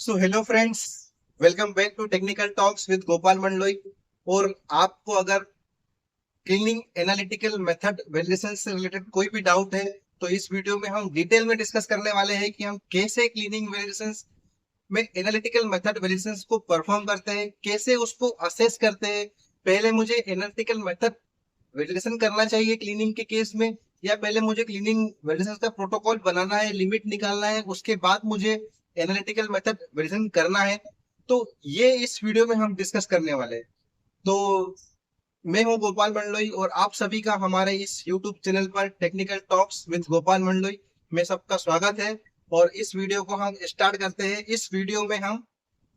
So hello friends, welcome back to technical talks with Gopal Mandloi. और आपको अगर क्लीनिंग एनालिटिकल मेथड वैलिडेशन से related कोई भी डाउट है तो इस वीडियो में हम डिटेल में डिस्कस करने वाले हैं कि हम कैसे क्लीनिंग वैलिडेशन में एनालिटिकल मेथड वैलिडेशन को परफॉर्म करते हैं, कैसे उसको असेस करते हैं। पहले मुझे एनालिटिकल मेथड वैलिडेशन करना चाहिए क्लीनिंग के केस में, या पहले मुझे क्लीनिंग वैलिडेशन का प्रोटोकॉल बनाना है, लिमिट निकालना है, उसके बाद मुझे एनालिटिकल मेथड वैलिडेशन करना है। तो ये इस वीडियो में हम डिस्कस करने वाले हैं। तो मैं हूं गोपाल मंडलोई और आप सभी का हमारे इस यूट्यूब चैनल पर technical talks with Gopal Mandloi में सबका स्वागत है। और इस वीडियो को हम स्टार्ट करते हैं। इस वीडियो में हम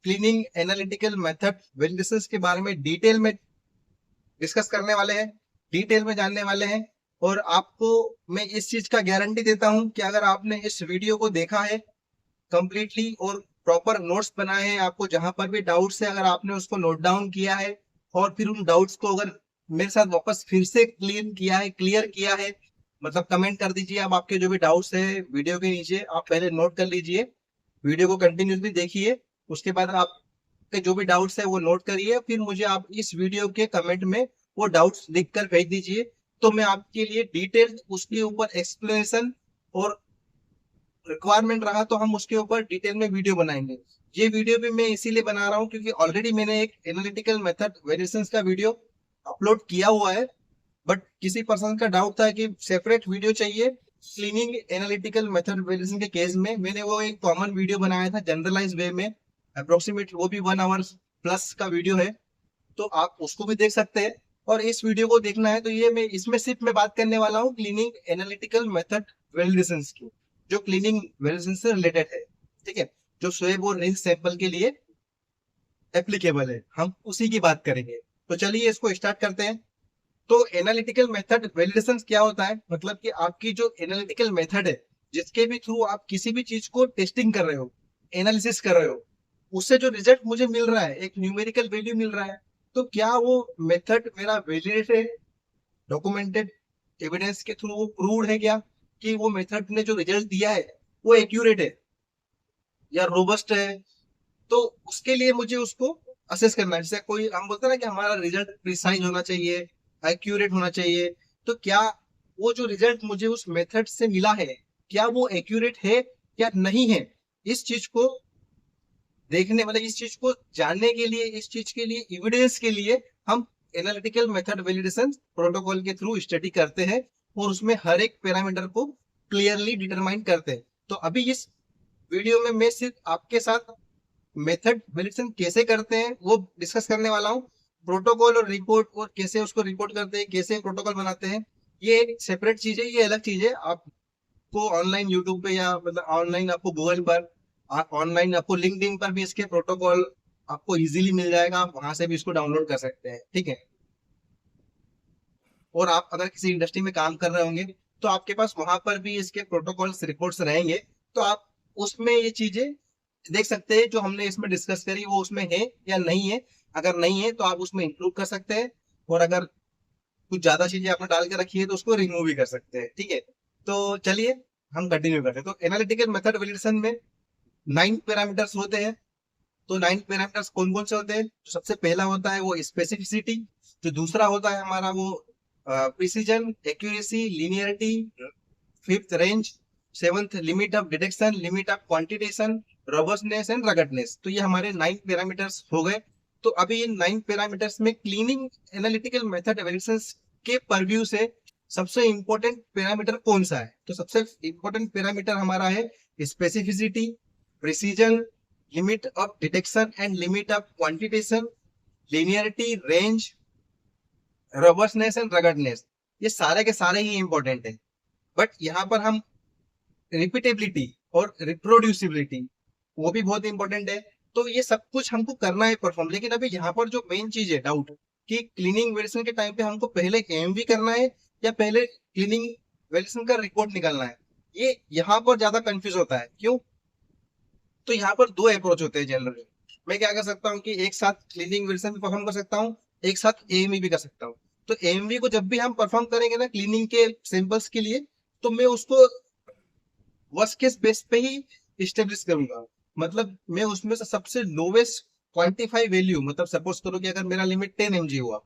क्लीनिंग एनालिटिकल मेथड वैलिडेशन के बारे में डिटेल में डिस्कस करने वाले हैं, डिटेल में जानने वाले हैं। और आपको मैं इस चीज का गारंटी देता हूं कि अगर आपने इस वीडियो को देखा है कंप्लीटली और प्रॉपर नोट्स बनाए हैं, आपको जहां पर भी डाउट्स है अगर आपने उसको नोट डाउन किया है और फिर उन डाउट्स को अगर मेरे साथ वापस फिर से क्लियर किया है, मतलब कमेंट कर दीजिए। अब आपके जो भी डाउट्स है वीडियो के नीचे आप पहले नोट कर लीजिए, वीडियो को कंटिन्यूसली देखिए। उसके बाद आपके जो भी डाउट्स है वो नोट करिए, फिर मुझे आप इस वीडियो के कमेंट में वो डाउट्स लिख कर भेज दीजिए। तो मैं आपके लिए डिटेल उसके ऊपर एक्सप्लेनेशन और रिक्वायरमेंट रहा तो हम उसके ऊपर डिटेल में वीडियो बनाएंगे। ये वीडियो भी मैं इसीलिए बना रहा हूँ क्योंकि ऑलरेडी मैंने एक एनालिटिकल मेथड वेरिएशंस का वीडियो अपलोड किया हुआ है। बट किसी पर्सन का डाउट था कि सेपरेट वीडियो चाहिए क्लीनिंग एनालिटिकल मेथड वेरिएशन के केस में। मैंने वो एक कॉमन वीडियो बनाया था जनरलाइज वे में, अप्रोक्सीमेट वो भी 1 आवर प्लस का वीडियो है, तो आप उसको भी देख सकते हैं। और इस वीडियो को देखना है तो ये मैं इसमें सिर्फ मैं बात करने वाला हूँ क्लीनिंग एनालिटिकल मेथड वैलिडेशन की, जो क्लीनिंग वैलिडेशन से रिलेटेड है। ठीक है, जो स्वेब और रिंस सैंपल के लिए एप्लीकेबल है, हम उसी की बात करेंगे। तो चलिए इसको स्टार्ट करते हैं। तो एनालिटिकल मेथड वैलिडेशन क्या होता है, मतलब कि आपकी जो एनालिटिकल मेथड है जिसके भी थ्रू आप किसी भी चीज को टेस्टिंग कर रहे हो, एनालिसिस कर रहे हो, उससे जो रिजल्ट मुझे मिल रहा है, एक न्यूमेरिकल वैल्यू मिल रहा है, तो क्या वो मेथड मेरा वैलिडेट है, डॉक्यूमेंटेड एविडेंस के थ्रू वो प्रूव्ड है क्या, कि वो मेथड ने जो रिजल्ट दिया है वो एक्यूरेट है या रोबस्ट है। तो उसके लिए मुझे उसको असेस करना है। जैसे कोई हम बोलते हैं ना कि हमारा रिजल्ट प्रिसाइज होना चाहिए, एक्यूरेट होना चाहिए। तो क्या वो जो रिजल्ट मुझे उस मेथड से मिला है, क्या वो एक्यूरेट है या नहीं है, इस चीज को देखने, मतलब इस चीज को जानने के लिए, इस चीज के लिए एविडेंस के लिए हम एनालिटिकल मेथड वैलिडेशन प्रोटोकॉल के थ्रू स्टडी करते हैं और उसमें हर एक पैरामीटर को क्लियरली डिटरमाइन करते हैं। तो अभी इस वीडियो में मैं सिर्फ आपके साथ मेथड वैलिडेशन कैसे करते हैं वो डिस्कस करने वाला हूँ। प्रोटोकॉल और रिपोर्ट और कैसे उसको रिपोर्ट करते हैं, कैसे प्रोटोकॉल बनाते हैं, ये एक सेपरेट चीज है, ये अलग चीज है। आपको ऑनलाइन यूट्यूब पे या मतलब ऑनलाइन आपको गूगल पर, ऑनलाइन आपको लिंक्डइन पर भी इसके प्रोटोकॉल आपको इजीली मिल जाएगा, आप वहां से भी इसको डाउनलोड कर सकते हैं। ठीक है, और आप अगर किसी इंडस्ट्री में काम कर रहे होंगे तो आपके पास वहां पर भी इसके प्रोटोकॉल्स रिपोर्ट्स रहेंगे। तो आप उसमें ये चीजें देख सकते हैं जो हमने इसमें डिस्कस करी वो उसमें है या नहीं है। अगर नहीं है तो आप उसमें इंक्लूड कर सकते हैं, और अगर कुछ ज्यादा चीजें आपने डाल के रखी है तो उसको रिमूव भी कर सकते हैं। ठीक है, तो चलिए हम कंटिन्यू करते हैं। तो एनालिटिकल मेथड वैलिडेशन में 9 पैरामीटर्स होते हैं। तो 9 पैरामीटर्स कौन कौन से होते हैं? तो सबसे पहला होता है वो स्पेसिफिसिटी, जो दूसरा होता है हमारा वो precision, accuracy, linearity, fifth range, seventh limit of detection, limit of quantitation, robustness and ruggedness. तो ये हमारे 9 पैरामीटर्स हो गए। तो अभी इन 9 पैरामीटर्स में क्लीनिंग एनालिटिकल मेथड एवेल्यूशन के परव्यू से सबसे इंपॉर्टेंट पैरामीटर कौन सा है? तो सबसे इंपॉर्टेंट पैरामीटर हमारा है specificity, precision, limit of detection and limit of quantitation, linearity, range, robustness and ruggedness. ये सारे के सारे ही इंपॉर्टेंट है। बट यहाँ पर हम रिपीटेबिलिटी और रिप्रोड्यूसिबिलिटी, वो भी बहुत इंपॉर्टेंट है। तो ये सब कुछ हमको करना है परफॉर्म। लेकिन अभी यहाँ पर जो मेन चीज है डाउट, कि क्लीनिंग वेरिएशन के टाइम पे हमको पहले एएमवी करना है या पहले क्लीनिंग वेरिएशन का रिपोर्ट निकालना है, ये यहाँ पर ज्यादा कंफ्यूज होता है। क्यों? तो यहाँ पर दो अप्रोच होते हैं जनरली। मैं क्या कर सकता हूँ कि एक साथ क्लीनिंग वेरिएशन भी परफॉर्म कर सकता हूँ, एक साथ एएमवी भी कर सकता हूँ। तो एएमवी को जब भी हम परफॉर्म करेंगे ना क्लीनिंग के सैंपल्स के लिए, तो मैं उसको वर्स्ट केस बेस पे ही स्टेब्लिश करूंगा। मतलब मैं उसमें से सबसे लोवेस्ट क्वांटिफाई वैल्यू, मतलब सपोज करो कि अगर मेरा लिमिट 10 mg हुआ,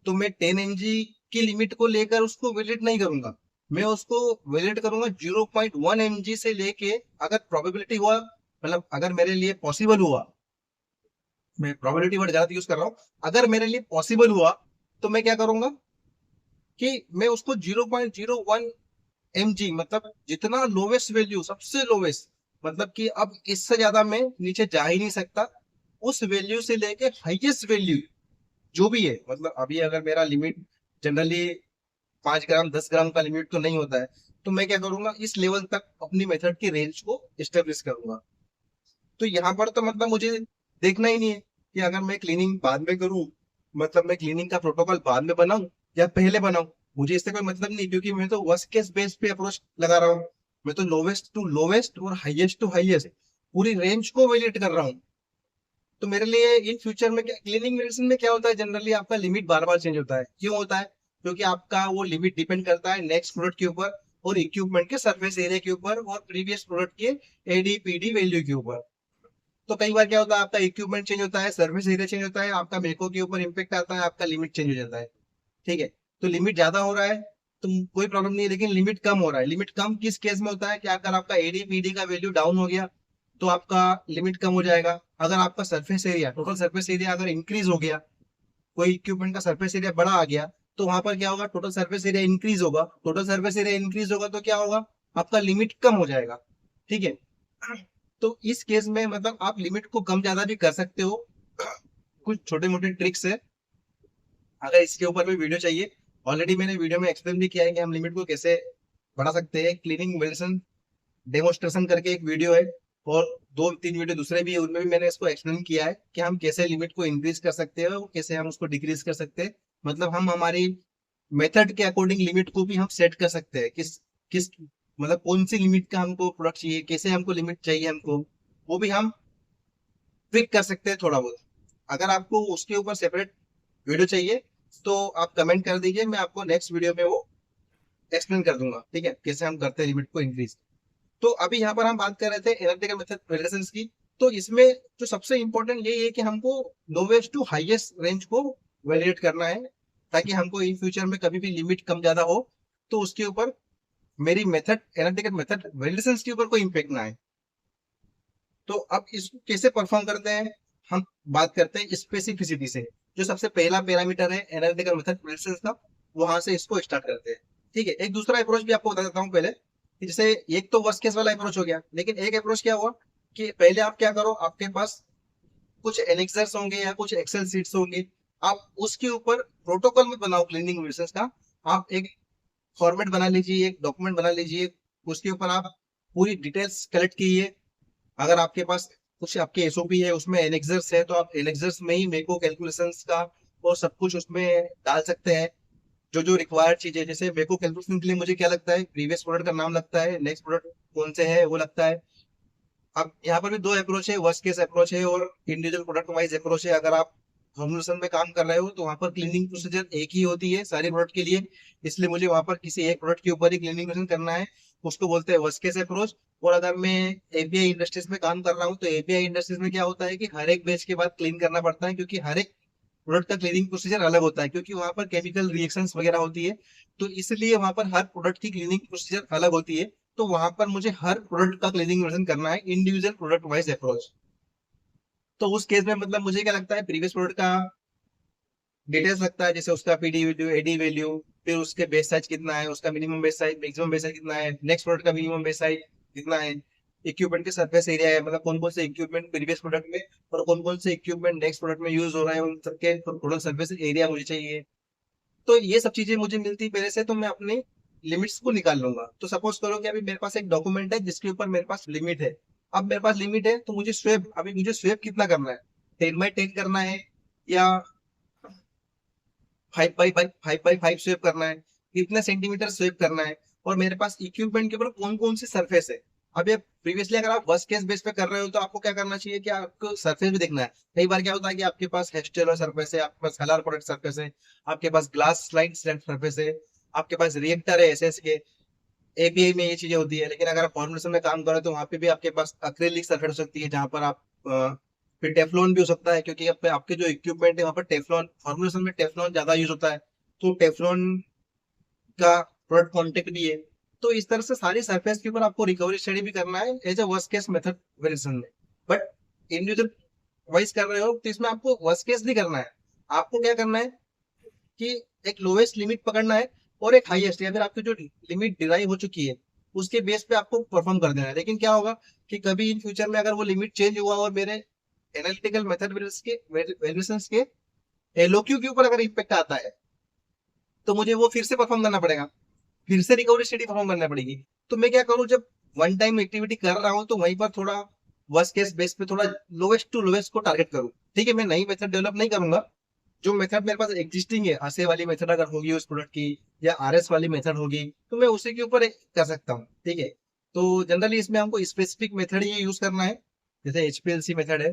तो मैं 10 mg की लिमिट को लेकर उसको वैलिड नहीं करूंगा, मैं उसको वैलिड करूंगा 0.1 mg से लेके, अगर प्रोबेबिलिटी हुआ, मतलब अगर मेरे लिए पॉसिबल हुआ, मैं प्रोबेबिलिटी वर्ड गलत यूज कर रहा हूँ, अगर मेरे लिए पॉसिबल हुआ तो मैं क्या करूंगा कि मैं उसको 0.01 mg, मतलब जितना लोवेस्ट वैल्यू, सबसे लोवेस्ट, मतलब कि अब इससे ज्यादा मैं नीचे जा ही नहीं सकता, उस वैल्यू से लेके हाईएस्ट वैल्यू जो भी है, मतलब अभी अगर मेरा लिमिट जनरली 5 ग्राम 10 ग्राम का लिमिट तो नहीं होता है, तो मैं क्या करूंगा, इस लेवल तक अपनी मेथड की रेंज को स्टेब्लिश करूंगा। तो यहाँ पर तो मतलब मुझे देखना ही नहीं है कि अगर मैं क्लीनिंग बाद में करूँ, मतलब मैं क्लीनिंग का प्रोटोकॉल बाद में बनाऊं या पहले बनाऊं, मुझे इससे कोई मतलब नहीं, क्योंकि मैं तो वर्स्ट केस बेस पे अप्रोच लगा रहा हूँ। मैं तो लोवेस्ट टू लोवेस्ट और हाईएस्ट टू हाईएस्ट पूरी रेंज को वैलिडेट कर रहा हूँ। तो मेरे लिए इन फ्यूचर में क्या, क्लीनिंग मेडिसिन में क्या होता है, जनरली आपका लिमिट बार बार चेंज होता है। क्यों होता है? क्योंकि आपका वो लिमिट डिपेंड करता है नेक्स्ट प्रोडक्ट के ऊपर, और इक्विपमेंट के सरफेस एरिया के ऊपर, और प्रीवियस प्रोडक्ट के एडीपीडी वैल्यू के ऊपर। तो कई बार क्या होता है, आपका इक्विपमेंट चेंज होता है, सर्विस एरिया चेंज होता है, आपका मेको के ऊपर इम्पेक्ट आता है, आपका लिमिट चेंज हो जाता है। ठीक है, तो लिमिट ज्यादा हो रहा है तो कोई प्रॉब्लम नहीं है, लेकिन लिमिट कम हो रहा है, लिमिट कम किस केस में होता है कि अगर आपका एडीपीडी का वैल्यू डाउन हो गया तो आपका लिमिट कम हो जाएगा। अगर आपका surface area, total surface area अगर इंक्रीज हो गया, कोई इक्विपमेंट का सरफेस एरिया बड़ा आ गया, तो वहां पर क्या होगा, टोटल सरफेस एरिया इंक्रीज होगा, टोटल सरफेस एरिया इंक्रीज होगा तो क्या होगा, आपका लिमिट कम हो जाएगा। ठीक है, तो इस केस में मतलब आप लिमिट को कम ज्यादा भी कर सकते हो। कुछ छोटे मोटे ट्रिक्स है, अगर इसके ऊपर भी वीडियो चाहिए, ऑलरेडी मैंने वीडियो में एक्सप्लेन भी किया है कि हम लिमिट को कैसे बढ़ा सकते हैं। क्लीनिंग मेडिसिन डेमोस्ट्रेशन करके एक वीडियो है, और 2-3 वीडियो दूसरे भी है, उनमें भी मैंने इसको एक्सप्लेन किया है कि हम कैसे लिमिट को इंक्रीज कर सकते हैं और कैसे हम उसको डिक्रीज कर सकते हैं। मतलब हम हमारी मेथड के अकॉर्डिंग लिमिट को भी हम सेट कर सकते हैं, किस किस मतलब कौन सी लिमिट का हमको प्रोडक्ट चाहिए, कैसे हमको लिमिट चाहिए हमको, वो भी हम ट्विक कर सकते हैं थोड़ा बहुत। अगर आपको उसके ऊपर सेपरेट वीडियो चाहिए तो आप कमेंट कर दीजिए, मैं आपको नेक्स्ट वीडियो में वो एक्सप्लेन कर दूंगा, ठीक है, कैसे हम करते हैं लिमिट को इंक्रीज। तो अभी यहाँ पर हम बात कर रहे थे एनालिटिकल मेथड रिलेशंस की। तो इसमें जो सबसे इंपॉर्टेंट ये है कि हमको लोवेस्ट टू हाईएस्ट रेंज को वैलिडेट करना है, ताकि हमको इन फ्यूचर में कभी भी लिमिट कम ज्यादा हो तो उसके ऊपर मेरी मेथड, एनालिटिकल मेथड वैलिडेशंस के ऊपर कोई इम्पेक्ट ना आए। तो अब इसको कैसे परफॉर्म करते हैं, हम बात करते हैं स्पेसिफिसिटी से। जो सबसे पहला पैरामीटर है एनालिटिकल मेथड प्रेडिक्शंस का, वहां से इसको स्टार्ट करते हैं। ठीक है, एक दूसरा अप्रोच भी आपको बता देता हूँ पहले, कि जैसे एक तो वर्स्ट केस वाला अप्रोच हो गया, लेकिन एक अप्रोच क्या हुआ कि पहले आप क्या करो, आपके पास कुछ एनेक्सर्स होंगे या कुछ एक्सेल सीट्स होंगे, आप उसके ऊपर प्रोटोकॉल में बनाओ क्लीनिंग मेडिसिन का। आप एक फॉर्मेट बना लीजिए, एक डॉक्यूमेंट बना लीजिए, उसके ऊपर आप पूरी डिटेल्स कलेक्ट कीजिए। अगर आपके पास कुछ आपके एसओपी है, उसमें एनेक्सर्स है, तो आप एनेक्सर्स में ही मेको कैलकुलेशंस का और सब कुछ उसमें डाल सकते हैं। जो जो रिक्वायर्ड चीजें, जैसे मेको कैलकुलेशन के लिए मुझे क्या लगता है, प्रीवियस प्रोडक्ट का नाम लगता है, नेक्स्ट प्रोडक्ट कौन से है वो लगता है। अब यहाँ पर भी दो अप्रोच है, वर्स्ट केस अप्रोच है और इंडिविजुअल प्रोडक्ट वाइज अप्रोच है। अगर आप फॉर्मुलेशन में काम कर रहे हो तो वहां पर क्लीनिंग प्रोसीजर एक ही होती है सारे प्रोडक्ट के लिए, इसलिए मुझे वहां पर किसी एक प्रोडक्ट के ऊपर ही क्लीनिंग प्रोसीजर करना है, उसको बोलते हैं वर्स्ट केस अप्रोच। और अगर मैं एपीआई इंडस्ट्रीज में काम कर रहा हूँ, तो एपीआई इंडस्ट्रीज में क्या होता है कि हर एक बैच के बाद क्लीन करना पड़ता है, क्योंकि हर एक प्रोडक्ट का क्लीनिंग प्रोसीजर अलग होता है, क्योंकि वहां पर केमिकल रिएक्शंस वगैरह होती है, तो इसलिए वहां पर हर प्रोडक्ट की क्लीनिंग प्रोसीजर अलग होती है। तो वहां पर मुझे हर प्रोडक्ट का क्लीनिंग वर्जन करना है, इंडिविजुअल प्रोडक्ट वाइज अप्रोच। तो उस केस में मतलब मुझे क्या लगता है, प्रीवियस प्रोडक्ट का डिटेल्स लगता है, जैसे उसका पीडी वैल्यू, एडी वैल्यू, फिर उसके बेस साइज कितना है, उसका minimum base size, maximum base size कितना है, नेक्स्ट प्रोडक्ट का मिनिमम बेस साइज कितना है, इक्विपमेंट के सरफेस एरिया है, मतलब कौन कौन से इक्विपमेंट प्रीवियस प्रोडक्ट में और कौन कौन से इक्विपमेंट नेक्स्ट प्रोडक्ट में यूज हो रहा है, उन सबके टोटल सरफेस एरिया मुझे चाहिए। तो ये सब चीजें मुझे मिलती पहले से, तो मैं अपनी लिमिट्स को निकाल लूंगा। तो सपोज करो कि अभी मेरे पास एक डॉक्यूमेंट है जिसके ऊपर मेरे पास लिमिट है। अब मेरे पास लिमिट है तो मुझे स्वेप, अभी मुझे स्वेप कितना करना है, 10x10 करना है या 5x5 स्वेप करना है, कितने सेंटीमीटर स्वेप करना है, और मेरे पास इक्विपमेंट के ऊपर कौन कौन सी सरफेस है। अब ये प्रीवियसली अगर आप वर्स्ट केस बेस पे कर रहे हो तो आपको क्या करना चाहिए कि आपको सरफेस भी देखना है। कई बार क्या होता है कि आपके पास हेक्सचुअल सरफेस है, आपके पास हलार प्रोडक्ट सरफेस है, आपके पास ग्लास स्लाइड सरफेस है, आपके पास रिएक्टर है एसएस के, एपीआई में ये चीजें होती है, लेकिन अगर आप फॉर्मुलेशन में काम करें तो वहां पे भी आपके पास एक्रिलिक सरफेस हो सकती है, जहां पर आप फिर टेफलॉन भी हो सकता है, क्योंकि आपके जो इक्विपमेंट है वहां पर टेफलॉन, फॉर्मुलेशन में टेफलॉन ज्यादा यूज होता है, तो टेफलॉन का प्रोडक्ट कॉन्टेक्ट भी है। तो इस तरह से सारी सरफेस के ऊपर आपको रिकवरी स्टडी भी करना है as a worst case method variation में। बट इंडिविजुअल वाइज कर रहे हो तो इसमें आपको वर्स्ट केस नहीं करना है, आपको क्या करना है कि एक लोएस्ट लिमिट पकड़ना है और एक हाईएस्ट, या फिर आपकी जो लिमिट डिराइव हो चुकी है उसके बेस पे आपको परफॉर्म कर देना है। लेकिन क्या होगा कि कभी इन फ्यूचर में अगर वो लिमिट चेंज हुआ और मेरे एनालिटिकल मेथड वेरिएशंस के एलओक्यू के ऊपर अगर इम्पेक्ट आता है, तो मुझे वो फिर से परफॉर्म करना पड़ेगा, फिर से रिकवरी स्टडी परफॉर्म करना पड़ेगी। तो मैं क्या करूं, जब वन टाइम एक्टिविटी कर रहा हूं तो वहीं पर थोड़ा वर्स्ट केस बेस पे थोड़ा लोवेस्ट टू लोवेस्ट को टारगेट करूं। ठीक है, मैं नई मेथड डेवलप नहीं करूंगा, जो मेथड मेरे पास एग्जिस्टिंग है, आरसे वाली मेथड अगर होगी उस प्रोडक्ट की, या आरएस वाली मेथड होगी, तो मैं उसी के ऊपर कर सकता हूँ। ठीक है, तो जनरली इसमें हमको स्पेसिफिक मेथड ही यूज करना है, जैसे एचपीएलसी मेथड है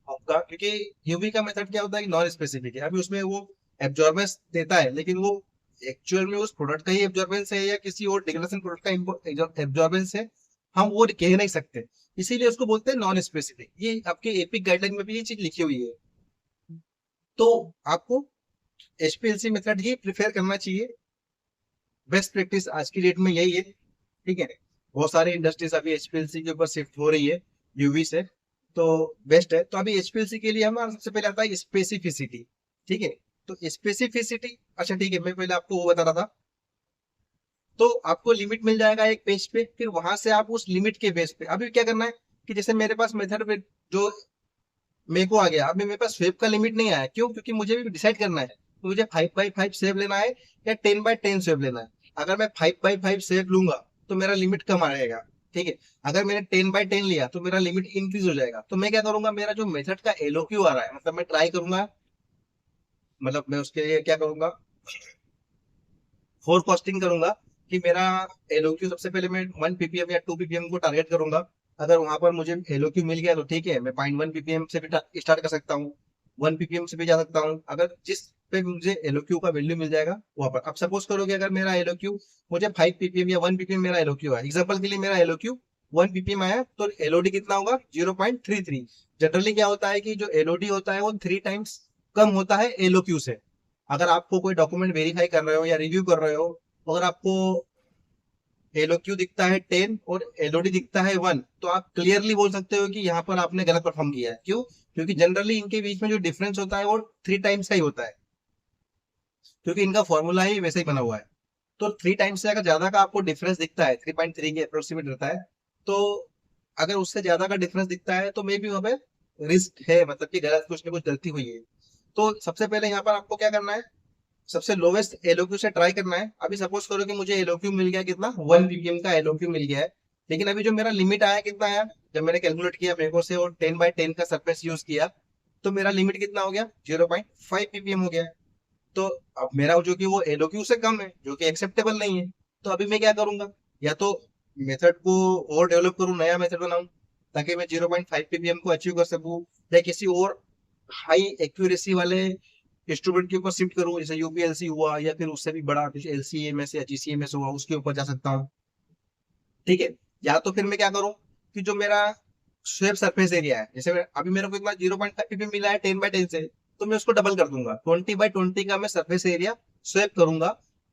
आपका, क्योंकि यूवी का मेथड क्या होता है कि नॉन स्पेसिफिक है। अभी उसमें वो एब्जॉर्बेंस देता है, लेकिन वो एक्चुअल में उस प्रोडक्ट का ही एब्जॉर्बेंस है या किसी और डिग्रेडेशन प्रोडक्ट का एब्जॉर्बेंस है, हम वो कह नहीं सकते, इसीलिए उसको बोलते हैं नॉन स्पेसिफिक। ये आपके एपिक गाइडलाइन में भी ये चीज लिखी हुई है। तो आपको एचपीएलसी मेथड ही प्रिफेयर करना चाहिए, बेस्ट प्रैक्टिस आज की डेट में यही है। ठीक है, बहुत सारी इंडस्ट्रीज अभी एचपीएलसी के ऊपर शिफ्ट हो रही है यूवी से, तो बेस्ट है। तो अभी एचपीएलसी के लिए हमारा सबसे पहले आता है स्पेसिफिसिटी। ठीक है, तो स्पेसिफिसिटी, अच्छा ठीक है, मैं पहले आपको वो बता रहा था। तो आपको लिमिट मिल जाएगा एक पेज पे, फिर वहां से आप उस लिमिट के बेस पे अभी क्या करना है कि जैसे मेरे पास मेथड पे जो मेरे को आ गया, अभी मेरे पास स्वेप का लिमिट नहीं आया, क्यों? क्योंकि मुझे भी डिसाइड करना है तो मुझे 5x5 सेव लेना है या 10x10 सेव लेना है। अगर मैं 5x5 सेव लूंगा तो मेरा लिमिट कम आएगा। ठीक है, अगर मैंने 10x10 लिया तो मेरा लिमिट इंक्रीज हो जाएगा। तो मैं क्या करूंगा, मेरा जो मेथड का एलओक्यू आ रहा है, मतलब मैं ट्राई करूंगा, मतलब मैं उसके लिए क्या करूंगा, फोरकास्टिंग करूंगा कि मेरा एलओक्यू सबसे पहले मैं 1 ppm या 2 ppm को टारगेट करूंगा। अगर वहां पर मुझे एलओक्यू मिल गया तो ठीक है, मैं 0.1 ppm से भी स्टार्ट कर सकता हूँ, 1 ppm से भी जा सकता हूँ, अगर जिस पे मुझे एलओक्यू का वैल्यू मिल जाएगा वहां पर। अब सपोज करो कि अगर मेरा एलओक्यू मुझे 5 ppm या 1 ppm मेरा एलओक्यू है, एग्जाम्पल के लिए मेरा एलओक्यू 1 ppm आया, तो एलओडी कितना होगा 0.33। जनरली क्या होता है कि जो एलओडी होता है वो 3 टाइम्स कम होता है एलओक्यू से। अगर आपको कोई डॉक्यूमेंट वेरीफाई कर रहे हो या रिव्यू कर रहे हो, अगर आपको एलओक्यू दिखता है 10 और एलओडी दिखता है 1, तो आप क्लियरली बोल सकते हो कि यहाँ पर आपने गलत परफॉर्म किया है। क्यों? क्योंकि जनरली इनके बीच में जो डिफरेंस होता है वो 3 टाइम्स का ही होता है, क्योंकि इनका फॉर्मूला ही वैसे ही बना हुआ है। तो 3 टाइम्स से अगर ज्यादा का आपको डिफरेंस दिखता है, 3.3 के अप्रोक्सीमेट रहता है, तो अगर उससे ज्यादा का डिफरेंस दिखता है तो मे बी वहां पे रिस्क है, मतलब कि गलत कुछ ना कुछ गलती हुई है। तो सबसे पहले यहाँ पर आपको क्या करना है, सबसे लोवेस्ट एलओक्यू से ट्राई करना है। अभी सपोज करो कि मुझे एलओक्यू मिल गया कितना, 1 ppm का एलओक्यू मिल गया है, लेकिन अभी जो मेरा लिमिट आया कितना आया, जब मैंने कैलकुलेट किया मेरे को से और 10x10 का सरफेस यूज किया, तो मेरा लिमिट कितना हो गया 0.5 ppm हो गया। तो अब मेरा जो कि वो एलओक्यू से कम है, जो कि एक्सेप्टेबल नहीं है। तो अभी मैं क्या करूंगा, या तो मेथड को और डेवलप करूं, नया मेथड बनाऊं ताकि मैं 0.5 ppm को अचीव कर सकूं, या किसी और हाई एक्यूरेसी वाले इंस्ट्रूमेंट के ऊपर शिफ्ट करूं, जैसे यूपीएलसी हुआ, या फिर उससे भी बड़ा कुछ एलसीएमएस या जीसीएमएस हुआ, उसके ऊपर जा सकता हूँ। ठीक है, या तो फिर मैं क्या करूं कि जो मेरा स्वेप सरफेस एरिया है, जैसे अभी मेरे को इतना 0.5 ppm मिला है 10x10 से, तो मैं उसको डबल कर दूंगा, 20x20 का मैं सरफेस एरिया स्वेप करूंगा।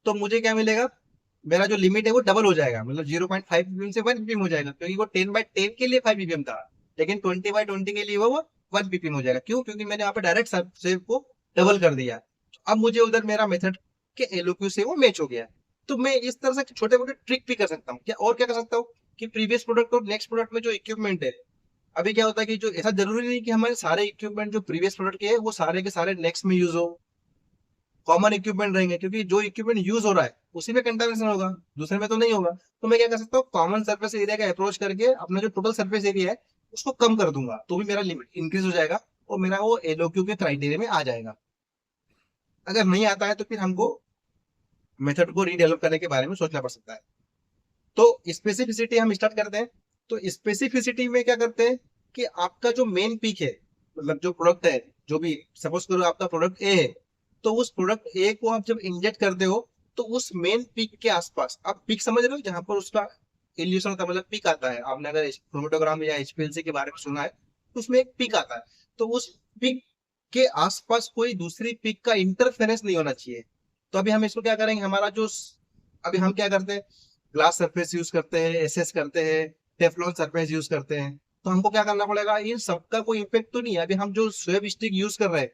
तो मुझे क्या मिलेगा, मेरा जो लिमिट है वो डबल हो जाएगा, मतलब 0.5 ppm से 1 ppm हो जाएगा, क्योंकि वो 10x10 के लिए 5 ppm था, लेकिन 20x20 के लिए वो 1 ppm हो जाएगा। क्यों? क्योंकि मैंने यहाँ पे डायरेक्ट स्वेप को डबल कर दिया। अब मुझे उधर मेरा मेथड के एलओक्यू से वो मैच हो गया। तो मैं इस तरह से छोटे मोटे ट्रिक भी कर सकता हूँ, क्या और क्या कर सकता हूँ कि प्रीवियस प्रोडक्ट और नेक्स्ट प्रोडक्ट में जो इक्विपमेंट है, अभी क्या होता है कि जो ऐसा जरूरी नहीं कि हमारे सारे इक्विपमेंट जो प्रीवियस प्रोडक्ट के हैं वो सारे के सारे नेक्स्ट में यूज हो, कॉमन इक्विपमेंट रहेंगे, क्योंकि जो इक्विपमेंट यूज हो रहा है उसी में कंटामिनेशन होगा, दूसरे में तो नहीं होगा। तो मैं क्या कर सकता हूँ, कॉमन सर्फेस एरिया का अप्रोच करके अपना जो टोटल सर्फेस एरिया है उसको कम कर दूंगा, तो भी मेरा लिमिट इंक्रीज हो जाएगा और मेरा वो एलओक्यू के क्राइटेरिया में आ जाएगा। अगर नहीं आता है तो फिर हमको मेथड को रीडेवलप करने के बारे में सोचना पड़ सकता है। तो स्पेसिफिसिटी हम स्टार्ट करते हैं। तो स्पेसिफिसिटी में क्या करते हैं कि आपका जो मेन पीक है, मतलब जो प्रोडक्ट है, जो भी सपोज करो आपका प्रोडक्ट ए है, तो उस प्रोडक्ट ए को आप जब इंजेक्ट करते हो तो उस मेन पीक के आसपास, आप पीक समझ रहे हो, जहां पर उसका इल्यूशन का मतलब पीक आता है, आपने अगर क्रोमेटोग्राम या एचपीएलसी के बारे में सुना है तो उसमें एक पीक आता है, तो उस पीक के आसपास कोई दूसरी पीक का इंटरफेरेंस नहीं होना चाहिए। तो अभी हम इसको क्या करेंगे, हमारा जो अभी हम क्या करते हैं, ग्लास सरफेस यूज करते हैं, एसएस करते हैं, टेफलॉन सरफेस यूज करते हैं, तो हमको क्या करना पड़ेगा, इन सबका कोई इम्पेक्ट तो नहीं है। अभी हम जो स्वेब स्टिक यूज कर रहे हैं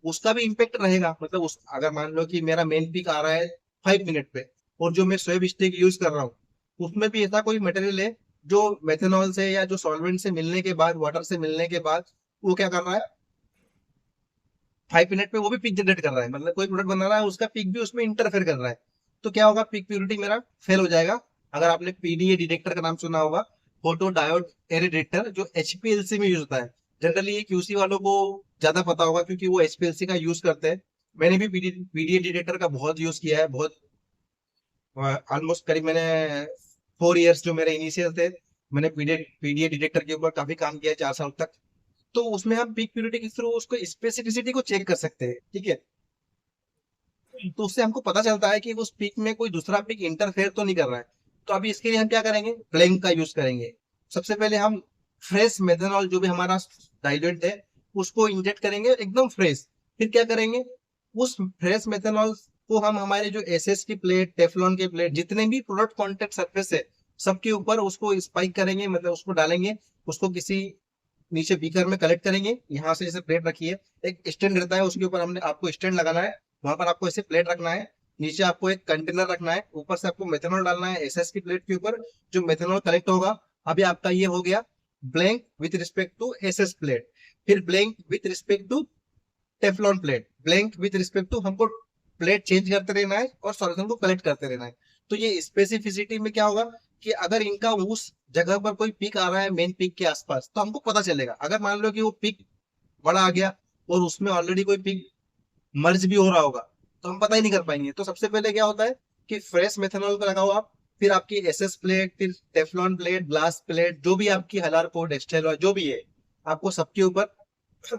उसका भी इम्पेक्ट रहेगा, मतलब उस अगर मान लो कि मेरा मेन पिक आ रहा है 5 मिनट पे, और जो मैं स्वेब स्टिक यूज कर रहा हूँ उसमें भी ऐसा कोई मटेरियल है जो मेथेनॉल से या जो सॉल्वेंट से मिलने के बाद, वाटर से मिलने के बाद वो क्या कर रहा है, 5 मिनट पे वो भी पिक जनरेट कर रहा है, मतलब कोई प्रोडक्ट बना रहा है उसका पिक भी उसमें इंटरफेयर कर रहा है। तो क्या होगा, पिक प्यूरिटी मेरा फेल हो जाएगा। अगर आपने पीडीए डिटेक्टर का नाम सुना होगा, फोटो डायोड एरे डिटेक्टर, जो एचपीएलसी में यूज होता है, जनरली ये क्यूसी वालों को ज्यादा पता होगा क्योंकि वो एचपीएलसी का यूज करते हैं। मैंने भी पीडीए डिटेक्टर का बहुत यूज किया है, बहुत ऑलमोस्ट करीब मैंने 4 इयर्स जो मेरे इनिशियल थे, मैंने पीडीए डिटेक्टर के ऊपर काफी काम किया है, 4 साल तक। तो उसमें हम पीक प्यूरिटी के थ्रू उसको स्पेसिफिसिटी को चेक कर सकते हैं, ठीक है। तो उससे हमको पता चलता है कि उस पीक में कोई दूसरा पीक इंटरफेयर तो नहीं कर रहा है। तो अभी इसके लिए हम क्या करेंगे, ब्लैंक का यूज करेंगे। सबसे पहले हम फ्रेश मेथनॉल जो भी हमारा डाइल्यूएंट है उसको इंजेक्ट करेंगे एकदम फ्रेश। फिर क्या करेंगे, उस फ्रेश मेथनॉल को हम हमारे जो एसएस की प्लेट, टेफलॉन की प्लेट, जितने भी प्रोडक्ट कॉन्टेक्ट सरफेस है सबके ऊपर उसको स्पाइक करेंगे, मतलब उसको डालेंगे। उसको किसी नीचे बीकर में कलेक्ट करेंगे, यहाँ से जैसे प्लेट रखी है, एक स्टैंड रहता है उसके ऊपर हमने आपको स्टैंड लगाना है, वहां पर आपको ऐसे प्लेट रखना है, नीचे आपको एक कंटेनर रखना है, ऊपर से आपको मेथनॉल डालना है एसएस की प्लेट के ऊपर, जो मेथनॉल कलेक्ट होगा। अभी आपका ये हो गया blank with respect to SS plate. फिर blank with respect to Teflon plate, blank with respect to, हमको प्लेट चेंज करते रहना है और सॉल्यूशन को कलेक्ट करते रहना है। तो ये स्पेसिफिसिटी में क्या होगा कि अगर इनका उस जगह पर कोई पिक आ रहा है मेन पिक के आसपास तो हमको पता चलेगा। अगर मान लो कि वो पिक बड़ा आ गया और उसमें ऑलरेडी कोई पिक मर्ज भी हो रहा होगा तो हम पता ही नहीं कर पाएंगे। तो सबसे पहले क्या होता है कि फ्रेश मेथनॉल का लगाओ आप, फिर आपकी एसएस प्लेट, फिर टेफलॉन प्लेट, ग्लास प्लेट, जो भी आपकी हलार कोड एक्सटेल जो भी है, आपको सबके ऊपर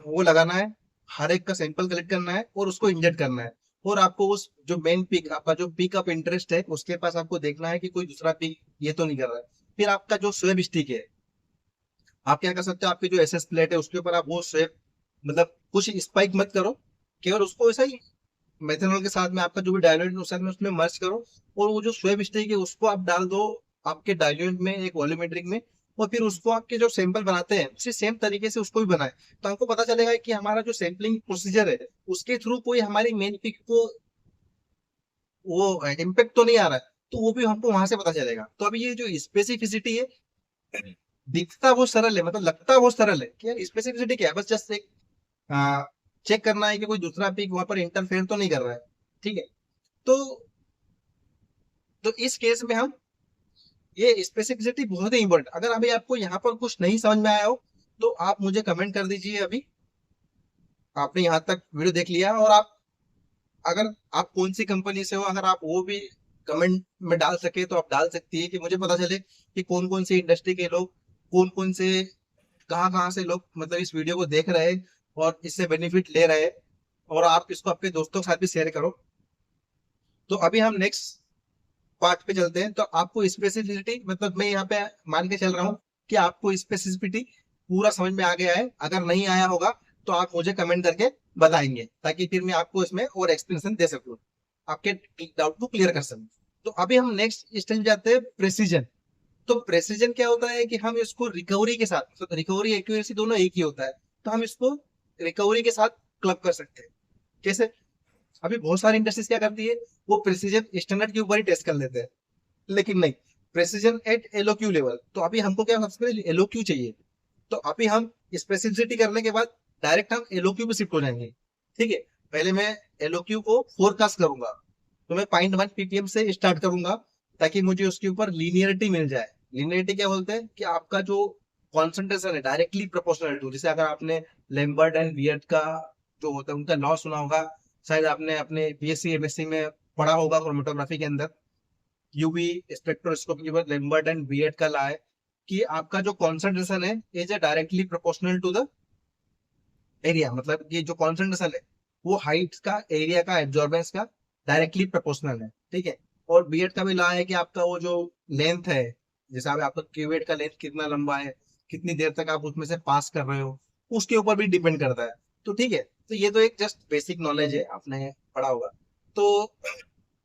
वो लगाना है। हर एक का सैंपल कलेक्ट करना है और उसको इंजेक्ट करना है। और आपको उस जो मेन पिक, आपका जो पिक ऑफ इंटरेस्ट है उसके पास आपको देखना है कि कोई दूसरा पिक ये तो नहीं कर रहा है। फिर आपका जो स्वेब स्टिक है, आप क्या कर सकते हो, आपकी जो एसएस प्लेट है उसके ऊपर आप वो स्वेब, मतलब कुछ स्पाइक मत करो, केवल उसको ऐसा ही मेथनॉल के साथ में आपका जो भी डाइल्यूएंट है उसमें उसमें मर्ज करो, और वो जो स्वेब स्टिक है उसको आप डाल दो आपके डाइल्यूएंट में, एक वॉल्यूमेट्रिक में। और फिर उसको आपके जो सैंपल बनाते हैं उसी सेम तरीके से उसको भी बनाए, तो हमको पता चलेगा कि हमारा जो सैंपलिंग प्रोसीजर है उसके थ्रू कोई हमारी मेन पिक को वो इम्पेक्ट तो नहीं आ रहा है। तो वो भी हमको वहां से पता चलेगा। तो अभी ये जो स्पेसिफिसिटी है, दिखता वो सरल है, मतलब लगता वो सरल है कि यार स्पेसिफिसिटी क्या है, बस जस्ट एक चेक करना है कि कोई दूसरा पिक वहां पर इंटरफेयर तो नहीं कर रहा है, ठीक है। तो इस केस में हम ये स्पेसिफिसिटी बहुत ही इंपॉर्टेंट। अगर अभी आपको यहाँ पर कुछ नहीं समझ में आया हो तो आप मुझे कमेंट कर दीजिए। अभी आपने यहाँ तक वीडियो देख लिया और आप, अगर आप कौन सी कंपनी से हो, अगर आप वो भी कमेंट में डाल सके तो आप डाल सकती है कि मुझे पता चले कि कौन कौन सी इंडस्ट्री के लोग, कौन कौन से, कहाँ कहाँ से लोग मतलब इस वीडियो को देख रहे हैं और इससे बेनिफिट ले रहे हैं, और आप इसको अपने दोस्तों के साथ भी शेयर करो। तो अभी हम नेक्स्ट पार्ट पे चलते हैं। तो आपको स्पेसिफिसिटी, मतलब मैं यहाँ पे मान के चल रहा हूँ कि आपको स्पेसिफिसिटी पूरा समझ में आ गया है। अगर नहीं आया होगा तो आप मुझे कमेंट करके बताएंगे ताकि फिर मैं आपको इसमें और एक्सप्लेनेशन दे सकूँ, आपके डाउट को क्लियर कर सकूँ। तो अभी हम नेक्स्ट स्टेज जाते हैं, प्रेसिजन। तो प्रेसिजन क्या होता है कि हम इसको रिकवरी के साथ, तो रिकवरी एक्यूरेसी दोनों एक ही होता है, तो हम इसको रिकवरी के साथ क्लब कर सकते हैं। कैसे, अभी बहुत सारी इंडस्ट्रीज क्या करती है, वो प्रेसिजन स्टैंडर्ड के ऊपर ही टेस्ट कर लेते हैं, लेकिन नहीं, प्रेसिजन एट एलओक्यू लेवल। तो अभी हमको क्या, सबसे पहले एलओक्यू चाहिए। तो अभी हम स्पेसिफिसिटी करने के बाद डायरेक्ट हम एलओक्यू पे शिफ्ट हो जाएंगे, ठीक है। पहले मैं एलओक्यू को फोरकास्ट करूंगा, तो मैं 0.1 पीपीएम से स्टार्ट करूंगा ताकि मुझे उसके ऊपर लीनियरिटी मिल जाए। लीनियरिटी क्या बोलते हैं कि आपका जो कॉन्सेंट्रेशन है डायरेक्टली प्रोपोर्शनल टू, जैसे अगर आपने लेम्बर्ट एंड वियर्ट का जो होता है उनका लॉ सुना होगा, शायद आपने अपने बीएससी एमएससी में पढ़ा होगा क्रोमेटोग्राफी के अंदर, यूवी स्पेक्ट्रोस्कोपी के बाद लेम्बर्ट एंड वियर्ट का लॉ है कि आपका जो कॉन्सेंट्रेशन है is directly proportional to the area, मतलब ये जो कॉन्सेंट्रेशन है वो हाइट का, एरिया का, एब्जॉर्बेंस का डायरेक्टली प्रोपोर्शनल है, ठीक है। और बीएड का भी लॉ है कि आपका वो जो लेंथ है, जैसे आपका क्यूवेट का लेंथ कितना लंबा है, कितनी देर तक आप उसमें से पास कर रहे हो, उसके ऊपर भी डिपेंड करता है। तो ठीक है, तो ये तो एक जस्ट बेसिक नॉलेज है, आपने पढ़ा होगा। तो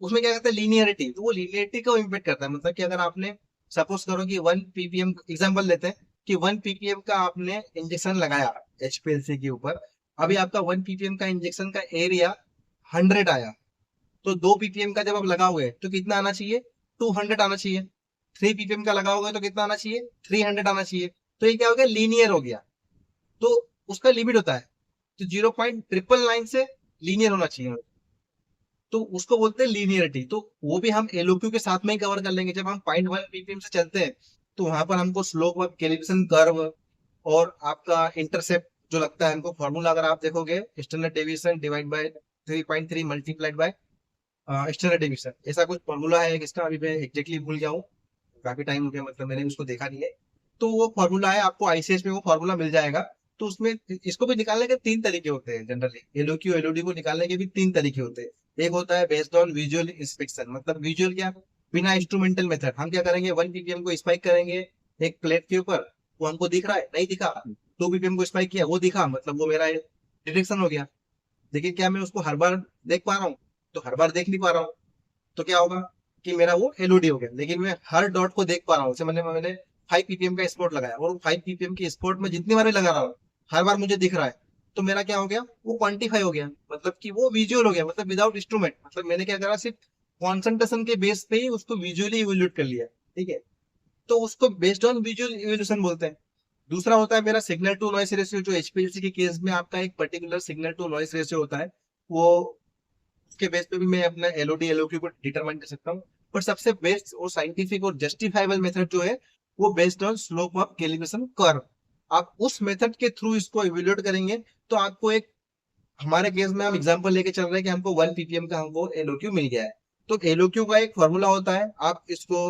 उसमें क्या कहते हैं, लीनियरिटी, तो वो लीनियरिटी को इम्पेक्ट करता है। मतलब कि अगर आपने सपोज करो कि 1 ppm एग्जांपल लेते हैं कि 1 ppm का आपने इंजेक्शन लगाया एचपीएलसी के ऊपर, अभी आपका 1 ppm का इंजेक्शन का एरिया 100 आया, तो 2 ppm का जब आप लगाओगे तो कितना आना चाहिए, 200 आना चाहिए। 3 ppm का लगाओगे तो कितना आना चाहिए, 300 आना चाहिए। तो ये क्या हो गया, लीनियर हो गया। तो उसका लिमिट होता है, तो 0.999 से लीनियर होना चाहिए, तो उसको बोलते हैं लीनियरिटी। तो वो भी हम एलओक्यू के साथ में ही कवर कर लेंगे। जब हम 0.1 ppm से चलते हैं तो वहां पर हमको स्लोप ऑफ कैलिब्रेशन कर्व और आपका इंटरसेप्ट जो लगता है हमको, फॉर्मूला अगर आप देखोगे, standard deviation divide by 3.3 multiplied by standard deviation, ऐसा कुछ फॉर्मूला है इसका, अभी मैं एग्जैक्टली भूल गया हूँ, काफी टाइम हो गया, मतलब मैंने उसको देखा नहीं है। तो वो फॉर्मूला है, आपको आईसीएस में वो फॉर्मूला मिल जाएगा। तो उसमें इसको भी निकालने के 3 तरीके होते हैं जनरली, एलओक्यू एलओडी को निकालने के भी 3 तरीके होते हैं। एक होता है बेस्ड ऑन विजुअल इंस्पेक्शन, मतलब विजुअल क्या, बिना इंस्ट्रूमेंटल मेथड। हम क्या करेंगे, 1 ppm को स्पाइक करेंगे एक प्लेट के ऊपर, वो हमको दिख रहा है, नहीं दिखा। 2 ppm को स्पाइक किया, वो दिखा, मतलब वो मेरा डिटेक्शन हो गया। लेकिन क्या मैं उसको हर बार देख पा रहा हूँ, तो हर बार देख नहीं पा रहा हूँ। तो क्या होगा कि मेरा वो एलओडी हो गया। लेकिन मैं हर डॉट को देख पा रहा हूँ, जैसे मैंने 5 ppm का स्पॉट लगाया, और 5 ppm की स्पॉट में जितनी बार भी लगा रहा हूँ, हर बार मुझे दिख रहा है। तो मेरा क्या हो गया, वो क्वांटिफाई हो गया, मतलब कि वो विजुअल हो गया, मतलब विदाउट इंस्ट्रूमेंट। मतलब मैंने क्या करा, सिर्फ कॉन्सेंट्रेशन के बेस पे ही उसको विजुअली इवेल्यूएट कर लिया, ठीक है। तो उसको बेस्ड ऑन विजुअल इवेल्यूशन बोलते हैं। दूसरा होता है मेरा सिग्नल टू नॉइस रेशियो, जो एचपीएलसी के केस में आपका एक particular signal to noise ratio होता है, वो उसके बेस पे भी मैं अपना एलओडी एलओक्यू को डिटरमाइन कर सकता हूँ। पर सबसे बेस्ट और साइंटिफिक और जस्टिफाइबल मेथड जो है, वो based on slope of calibration curve. आप उस मेथड के थ्रू इसको इवेल्युएट करेंगे, तो आपको एक, हमारे केस में हम एग्जांपल लेके चल रहे हैं कि हमको 1 ppm का हमको एलओक्यू मिल गया है। तो एलओक्यू का एक फॉर्मूला होता है, आप इसको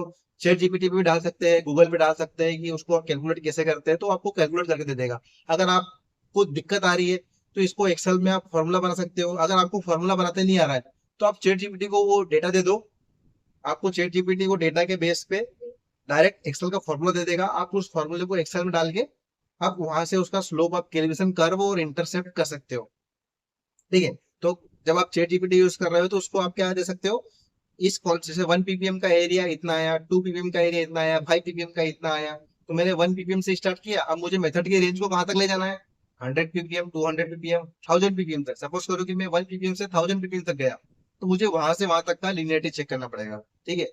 चैट जीपीटी पे भी डाल सकते हैं, गूगल पे डाल सकते हैं कि उसको आप कैलकुलेट कैसे करते हैं, तो आपको कैलकुलेट करके दे देगा। अगर आपको दिक्कत आ रही है तो इसको एक्सेल में आप फॉर्मूला बना सकते हो। अगर आपको फॉर्मूला बनाते नहीं आ रहा है, तो आप चैट जीपीटी को वो डेटा दे दो, आपको चैट जीपीटी को डेटा के बेस पे डायरेक्ट एक्सेल का फॉर्मूला दे देगा। आप उस फॉर्मूले को एक्सेल में डाल के आप वहां से उसका स्लोप ऑफ कैलिब्रेशन कर्व और इंटरसेप्ट कर सकते हो, ठीक है। तो जब आप चैट जीपीटी यूज कर रहे हो, तो उसको आप क्या दे सकते हो, इस कौन जैसे 1 ppm का एरिया इतना आया, 2 ppm का एरिया इतना आया, 5 ppm का इतना आया। तो मैंने 1 ppm से स्टार्ट किया, अब मुझे मेथड के रेंज को कहाँ तक ले जाना है, 100 ppm, 200 ppm, 1000 ppm तक। सपोज करो कि मैं 1 ppm से 1000 ppm तक गया, तो मुझे वहां से वहां तक का लिनियरिटी चेक करना पड़ेगा, ठीक है।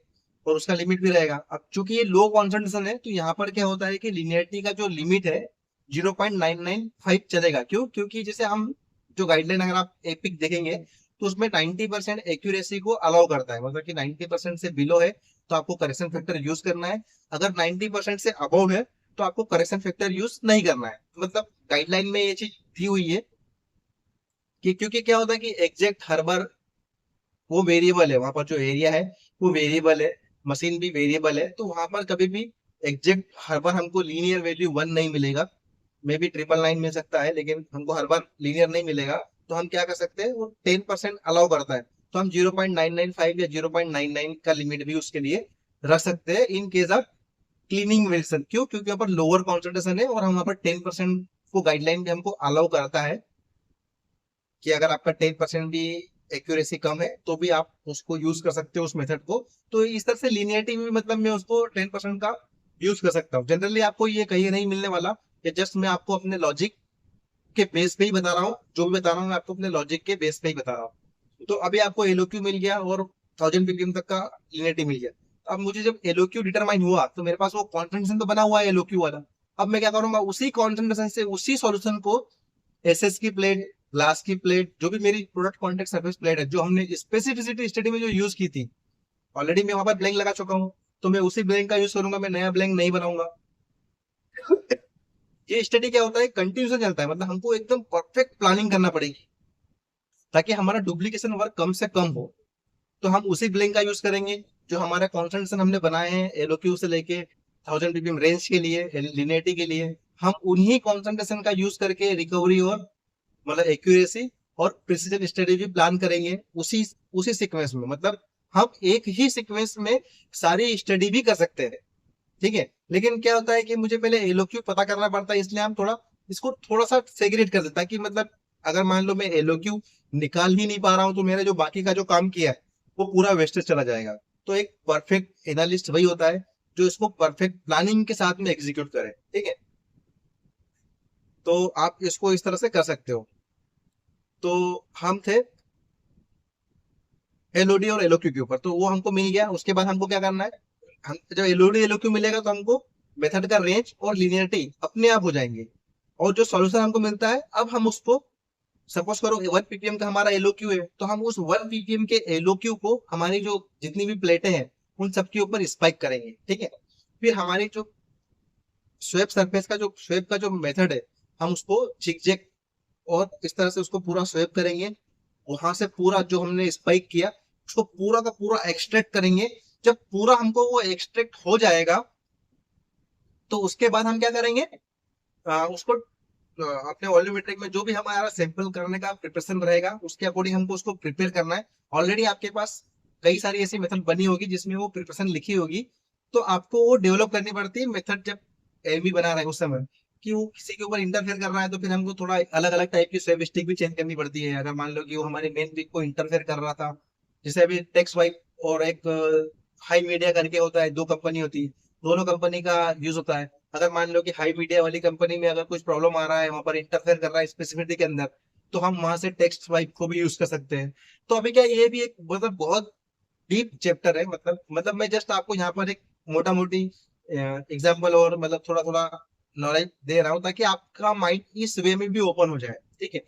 और उसका लिमिट भी रहेगा। अब चूंकि ये लो कॉन्सेंट्रेशन है, तो यहाँ पर क्या होता है कि लिनियरिटी का जो लिमिट है 0.995 चलेगा। क्यों, क्योंकि जैसे हम जो गाइडलाइन, अगर आप एपिक देखेंगे, तो उसमें 90% एक्यूरेसी को अलाउ करता है, मतलब कि 90% से बिलो है तो आपको करेक्शन फैक्टर यूज करना है, अगर 90% से अबव है तो आपको करेक्शन फैक्टर यूज नहीं करना है। मतलब गाइडलाइन में ये चीज दी हुई है कि, क्योंकि क्या होता है कि एग्जैक्ट हर बार वो वेरिएबल है, वहां पर जो एरिया है वो वेरिएबल है, मशीन भी वेरिएबल है, तो वहां पर कभी भी एग्जैक्ट हर बार हमको लीनियर वैल्यू 1 नहीं मिलेगा। मे बी 999 मिल सकता है, लेकिन हमको हर बार लीनियर नहीं मिलेगा। तो हम क्या कर सकते हैं, वो 10% अलाउ करता है, तो हम 0.995 या 0.99 का लिमिट भी उसके लिए रख सकते हैं in case of cleaning Wilson. क्यों, क्योंकि यहाँ पर लोअर कॉन्सेंट्रेशन है और हम वहाँ पर 10% को गाइडलाइन भी हमको अलाउ करता है कि अगर आपका 10% भी एक्यूरेसी कम है, तो भी आप उसको यूज कर सकते हो उस मेथड को। तो इस तरह से लीनियरिटी में, मतलब मैं उसको 10% का यूज कर सकता हूँ। जनरली आपको ये कहीं नहीं मिलने वाला, कि जस्ट मैं आपको अपने लॉजिक के बेस पे ही बता रहा हूँ, जो भी बता रहा हूँ मैं आपको अपने लॉजिक के बेस पे ही बता रहा हूँ। तो अभी आपको एलओक्यू मिल गया और 1000 ppm तक का लिनियरिटी मिल गया। अब मुझे जब एलओक्यू डिटरमाइन हुआ, तो मेरे पास वो कॉन्सेंट्रेशन तो बना हुआ है एलओक्यू वाला। अब मैं क्या करूंगा, उसी कॉन्सेंट्रेशन से उसी सॉल्यूशन को एसएस की प्लेट, ग्लास की प्लेट, जो भी मेरी प्रोडक्ट कॉन्टेक्ट सरफेस प्लेट है, जो हमने स्पेसिफिसिटी स्टडी में जो यूज की थी, ऑलरेडी मैं वहां पर ब्लैंक लगा चुका हूँ, तो मैं उसी ब्लैंक का यूज करूंगा, मैं नया ब्लैंक नहीं बनाऊंगा। ये स्टडी क्या होता है, कंटिन्यूस चलता है, मतलब हमको एकदम परफेक्ट प्लानिंग करना पड़ेगी ताकि हमारा डुप्लीकेशन वर्क कम से कम हो। तो हम उसी ब्लैंक का यूज करेंगे जो हमारा कॉन्सेंट्रेशन हमने बनाए हैं एलओक्यू से लेके 1000 ppm रेंज के लिए, लिनियरिटी के लिए। हम उन्हीं कॉन्सेंट्रेशन का यूज करके रिकवरी और मतलब एक्यूरेसी और प्रिसीजन स्टडी भी प्लान करेंगे उसी उसी सीक्वेंस में। मतलब हम एक ही सीक्वेंस में सारी स्टडी भी कर सकते हैं, ठीक है। लेकिन क्या होता है कि मुझे पहले एलओक्यू पता करना पड़ता है, इसलिए हम इसको थोड़ा सा सेग्रेगेट कर देता है कि मतलब अगर मान लो मैं एलओक्यू निकाल ही नहीं पा रहा हूं तो मेरा जो बाकी का जो काम किया है वो पूरा वेस्टेज चला जाएगा। तो एक परफेक्ट एनालिस्ट वही होता है जो इसको परफेक्ट प्लानिंग के साथ में एग्जीक्यूट करे, ठीक है। तो आप इसको इस तरह से कर सकते हो। तो हम थे एलओडी और एलओक्यू के ऊपर, तो वो हमको मिल गया। उसके बाद हमको क्या करना है, हम जब एलओडी एलओक्यू मिलेगा तो हमको मेथड का रेंज और लिनियरिटी अपने आप हो जाएंगे। और जो सॉल्यूशन हमको मिलता है, अब हम उसको सपोज करो 1 ppm का हमारा एलओक्यू है, तो हम उस 1 ppm के एलओक्यू को हमारी जो जितनी भी प्लेटें हैं उन सबके ऊपर स्पाइक करेंगे, ठीक है। फिर हमारी जो स्वेप सरफेस का जो स्वेप का जो मेथड है, हम उसको जिगजैग और इस तरह से उसको पूरा स्वेप करेंगे। वहां से पूरा जो हमने स्पाइक किया उसको पूरा का पूरा एक्सट्रैक्ट करेंगे। जब पूरा हमको वो एक्सट्रैक्ट हो जाएगा तो उसके बाद हम क्या करेंगे, उसको अपने वॉल्यूमेट्रिक में जो भी हमारा सैंपल करने का प्रिपरेशन रहेगा उसके अकॉर्डिंग हमको उसको प्रिपेयर करना है। ऑलरेडी आपके पास कई सारी ऐसी मेथड बनी होगी जिसमें वो प्रिपरेशन लिखी होगी, तो आपको वो डेवलप करनी पड़ती है मेथड जब एलबी बना रहे हैं उस समय, कि वो किसी के ऊपर इंटरफेयर कर रहा है तो फिर हमको थोड़ा अलग अलग टाइप की स्वेप स्टिक भी चेंज करनी पड़ती है। अगर मान लो कि वो हमारे मेन पिक को इंटरफेयर कर रहा था, जैसे अभी टेक्स्ट वाइप और एक हाई मीडिया करके होता है, दो कंपनी होती है, दोनों कंपनी का यूज होता है। अगर मान लो कि हाई मीडिया वाली कंपनी में अगर कुछ प्रॉब्लम आ रहा है, वहां पर इंटरफेयर कर रहा है स्पेसिफिसिटी के अंदर, तो हम वहां से टेक्स्ट स्वाइप को भी यूज कर सकते हैं। तो अभी क्या ये भी एक मतलब बहुत डीप चैप्टर है, मतलब मैं जस्ट आपको यहाँ पर एक मोटा मोटी एग्जाम्पल और मतलब थोड़ा थोड़ा नॉलेज दे रहा हूँ ताकि आपका माइंड इस वे में भी ओपन हो जाए, ठीक है।